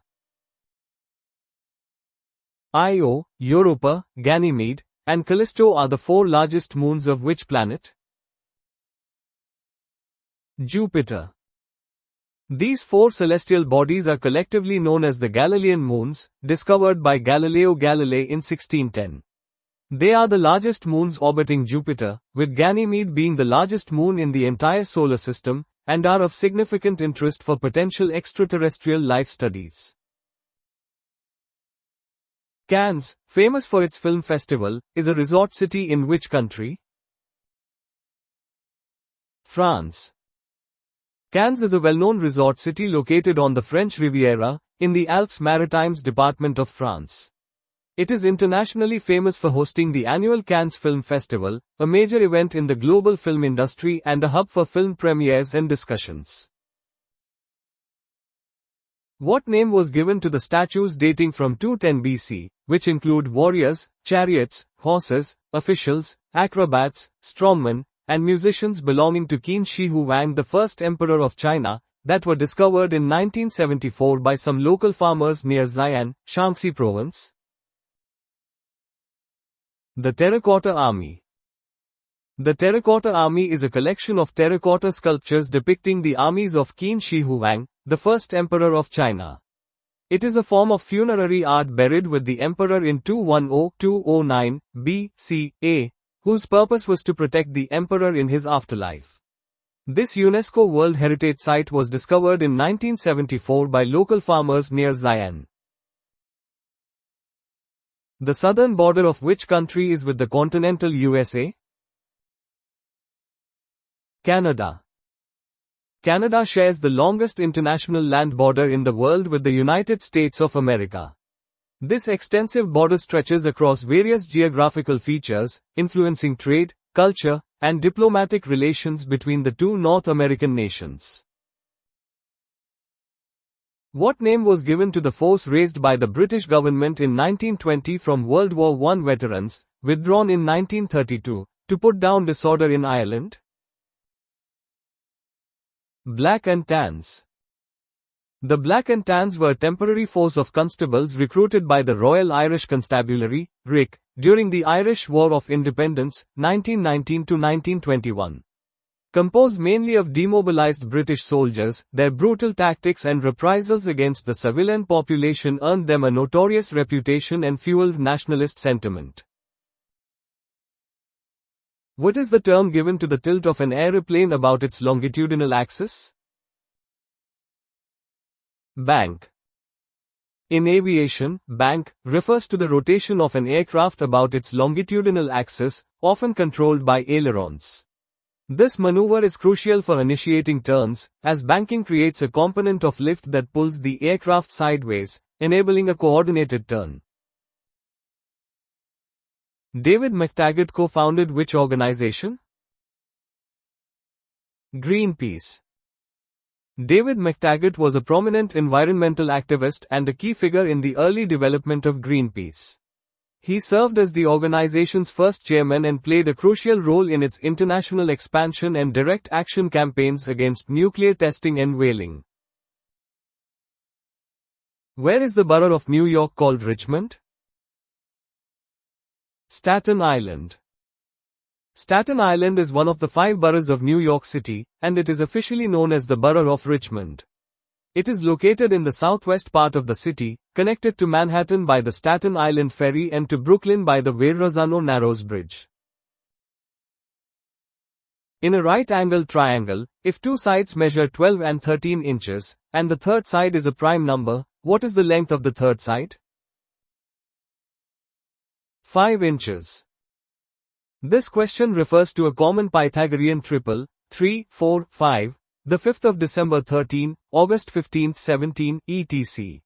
[SPEAKER 1] Io, Europa, Ganymede, and Callisto are the 4 largest moons of which planet? Jupiter. These 4 celestial bodies are collectively known as the Galilean moons, discovered by Galileo Galilei in 1610. They are the largest moons orbiting Jupiter, with Ganymede being the largest moon in the entire solar system, and are of significant interest for potential extraterrestrial life studies. Cannes, famous for its film festival, is a resort city in which country? France. Cannes is a well-known resort city located on the French Riviera, in the Alpes-Maritimes department of France. It is internationally famous for hosting the annual Cannes Film Festival, a major event in the global film industry and a hub for film premieres and discussions. What name was given to the statues dating from 210 BC, which include warriors, chariots, horses, officials, acrobats, strongmen, and musicians belonging to Qin Shi Huang, the first emperor of China, that were discovered in 1974 by some local farmers near Xi'an, Shaanxi province? The Terracotta Army. The Terracotta Army is a collection of terracotta sculptures depicting the armies of Qin Shi Huang, the first emperor of China. It is a form of funerary art buried with the emperor in 210-209 BCA, whose purpose was to protect the emperor in his afterlife. This UNESCO World Heritage Site was discovered in 1974 by local farmers near Xi'an. The southern border of which country is with the continental USA? Canada. Canada shares the longest international land border in the world with the United States of America. This extensive border stretches across various geographical features, influencing trade, culture, and diplomatic relations between the 2 North American nations. What name was given to the force raised by the British government in 1920 from World War I veterans, withdrawn in 1932, to put down disorder in Ireland? Black and Tans. The Black and Tans were a temporary force of constables recruited by the Royal Irish Constabulary, RIC, during the Irish War of Independence, 1919–1921. Composed mainly of demobilized British soldiers, their brutal tactics and reprisals against the civilian population earned them a notorious reputation and fueled nationalist sentiment. What is the term given to the tilt of an aeroplane about its longitudinal axis? Bank. In aviation, bank refers to the rotation of an aircraft about its longitudinal axis, often controlled by ailerons. This maneuver is crucial for initiating turns, as banking creates a component of lift that pulls the aircraft sideways, enabling a coordinated turn. David McTaggart co-founded which organization? Greenpeace. David McTaggart was a prominent environmental activist and a key figure in the early development of Greenpeace. He served as the organization's first chairman and played a crucial role in its international expansion and direct action campaigns against nuclear testing and whaling. Where is the borough of New York called Richmond? Staten Island. Staten Island is one of the 5 boroughs of New York City, and it is officially known as the Borough of Richmond. It is located in the southwest part of the city, connected to Manhattan by the Staten Island Ferry and to Brooklyn by the Verrazano Narrows Bridge. In a right-angled triangle, if 2 sides measure 12 and 13 inches, and the third side is a prime number, what is the length of the third side? 5 inches. This question refers to a common Pythagorean triple, 3, 4, 5, the 5th of December 13, August 15, 17, etc.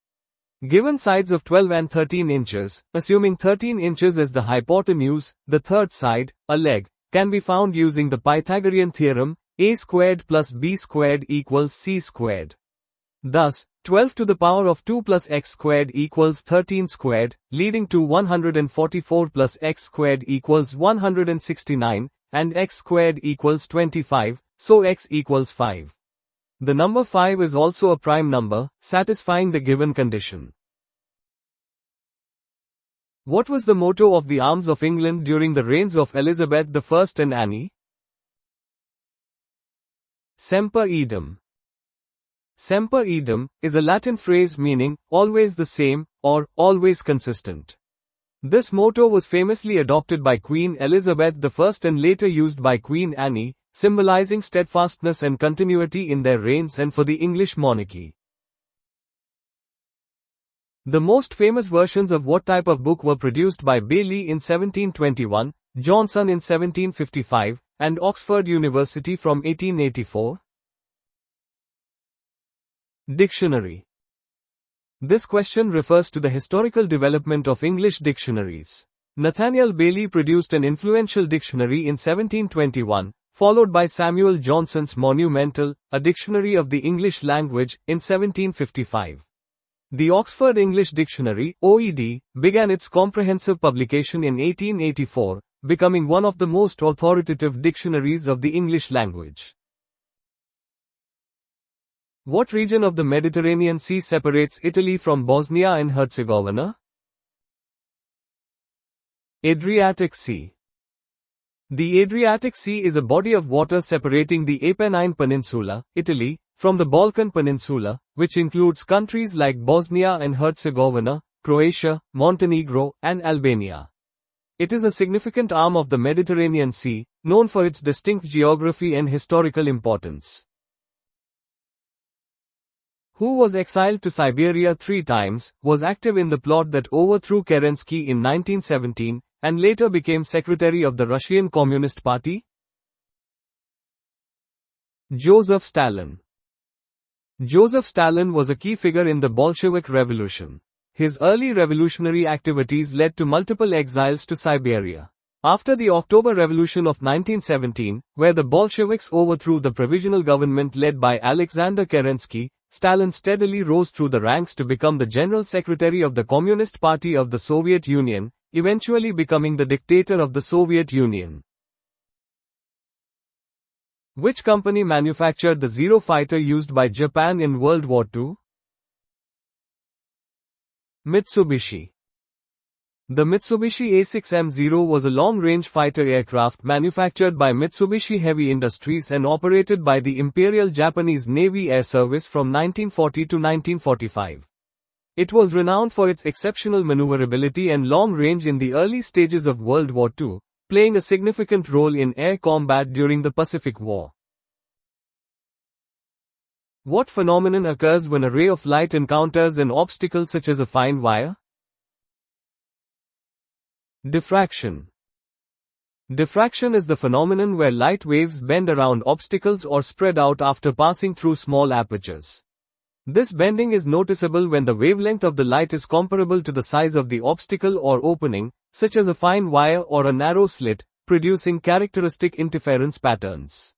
[SPEAKER 1] Given sides of 12 and 13 inches, assuming 13 inches is the hypotenuse, the third side, a leg, can be found using the Pythagorean theorem, a squared plus b squared equals c squared. Thus, 12 to the power of 2 plus x squared equals 13 squared, leading to 144 plus x squared equals 169, and x squared equals 25, so x equals 5. The number 5 is also a prime number, satisfying the given condition. What was the motto of the arms of England during the reigns of Elizabeth I and Anne? Semper Idem. Semper idem is a Latin phrase meaning always the same or always consistent. This motto was famously adopted by Queen Elizabeth I and later used by Queen Anne, symbolizing steadfastness and continuity in their reigns and for the English monarchy. The most famous versions of what type of book were produced by Bailey in 1721, Johnson in 1755, and Oxford University from 1884? Dictionary. This question refers to the historical development of English dictionaries. Nathaniel Bailey produced an influential dictionary in 1721, followed by Samuel Johnson's monumental, A Dictionary of the English Language, in 1755. The Oxford English Dictionary, OED, began its comprehensive publication in 1884, becoming one of the most authoritative dictionaries of the English language. What region of the Mediterranean Sea separates Italy from Bosnia and Herzegovina? Adriatic Sea. The Adriatic Sea is a body of water separating the Apennine Peninsula, Italy, from the Balkan Peninsula, which includes countries like Bosnia and Herzegovina, Croatia, Montenegro, and Albania. It is a significant arm of the Mediterranean Sea, known for its distinct geography and historical importance. Who was exiled to Siberia 3 times, was active in the plot that overthrew Kerensky in 1917, and later became secretary of the Russian Communist Party? Joseph Stalin. Joseph Stalin was a key figure in the Bolshevik Revolution. His early revolutionary activities led to multiple exiles to Siberia. After the October Revolution of 1917, where the Bolsheviks overthrew the provisional government led by Alexander Kerensky, Stalin steadily rose through the ranks to become the General Secretary of the Communist Party of the Soviet Union, eventually becoming the dictator of the Soviet Union. Which company manufactured the Zero fighter used by Japan in World War II? Mitsubishi. The Mitsubishi A6M0 was a long-range fighter aircraft manufactured by Mitsubishi Heavy Industries and operated by the Imperial Japanese Navy Air Service from 1940 to 1945. It was renowned for its exceptional maneuverability and long range in the early stages of World War II, playing a significant role in air combat during the Pacific War. What phenomenon occurs when a ray of light encounters an obstacle such as a fine wire? Diffraction. Diffraction is the phenomenon where light waves bend around obstacles or spread out after passing through small apertures. This bending is noticeable when the wavelength of the light is comparable to the size of the obstacle or opening, such as a fine wire or a narrow slit, producing characteristic interference patterns.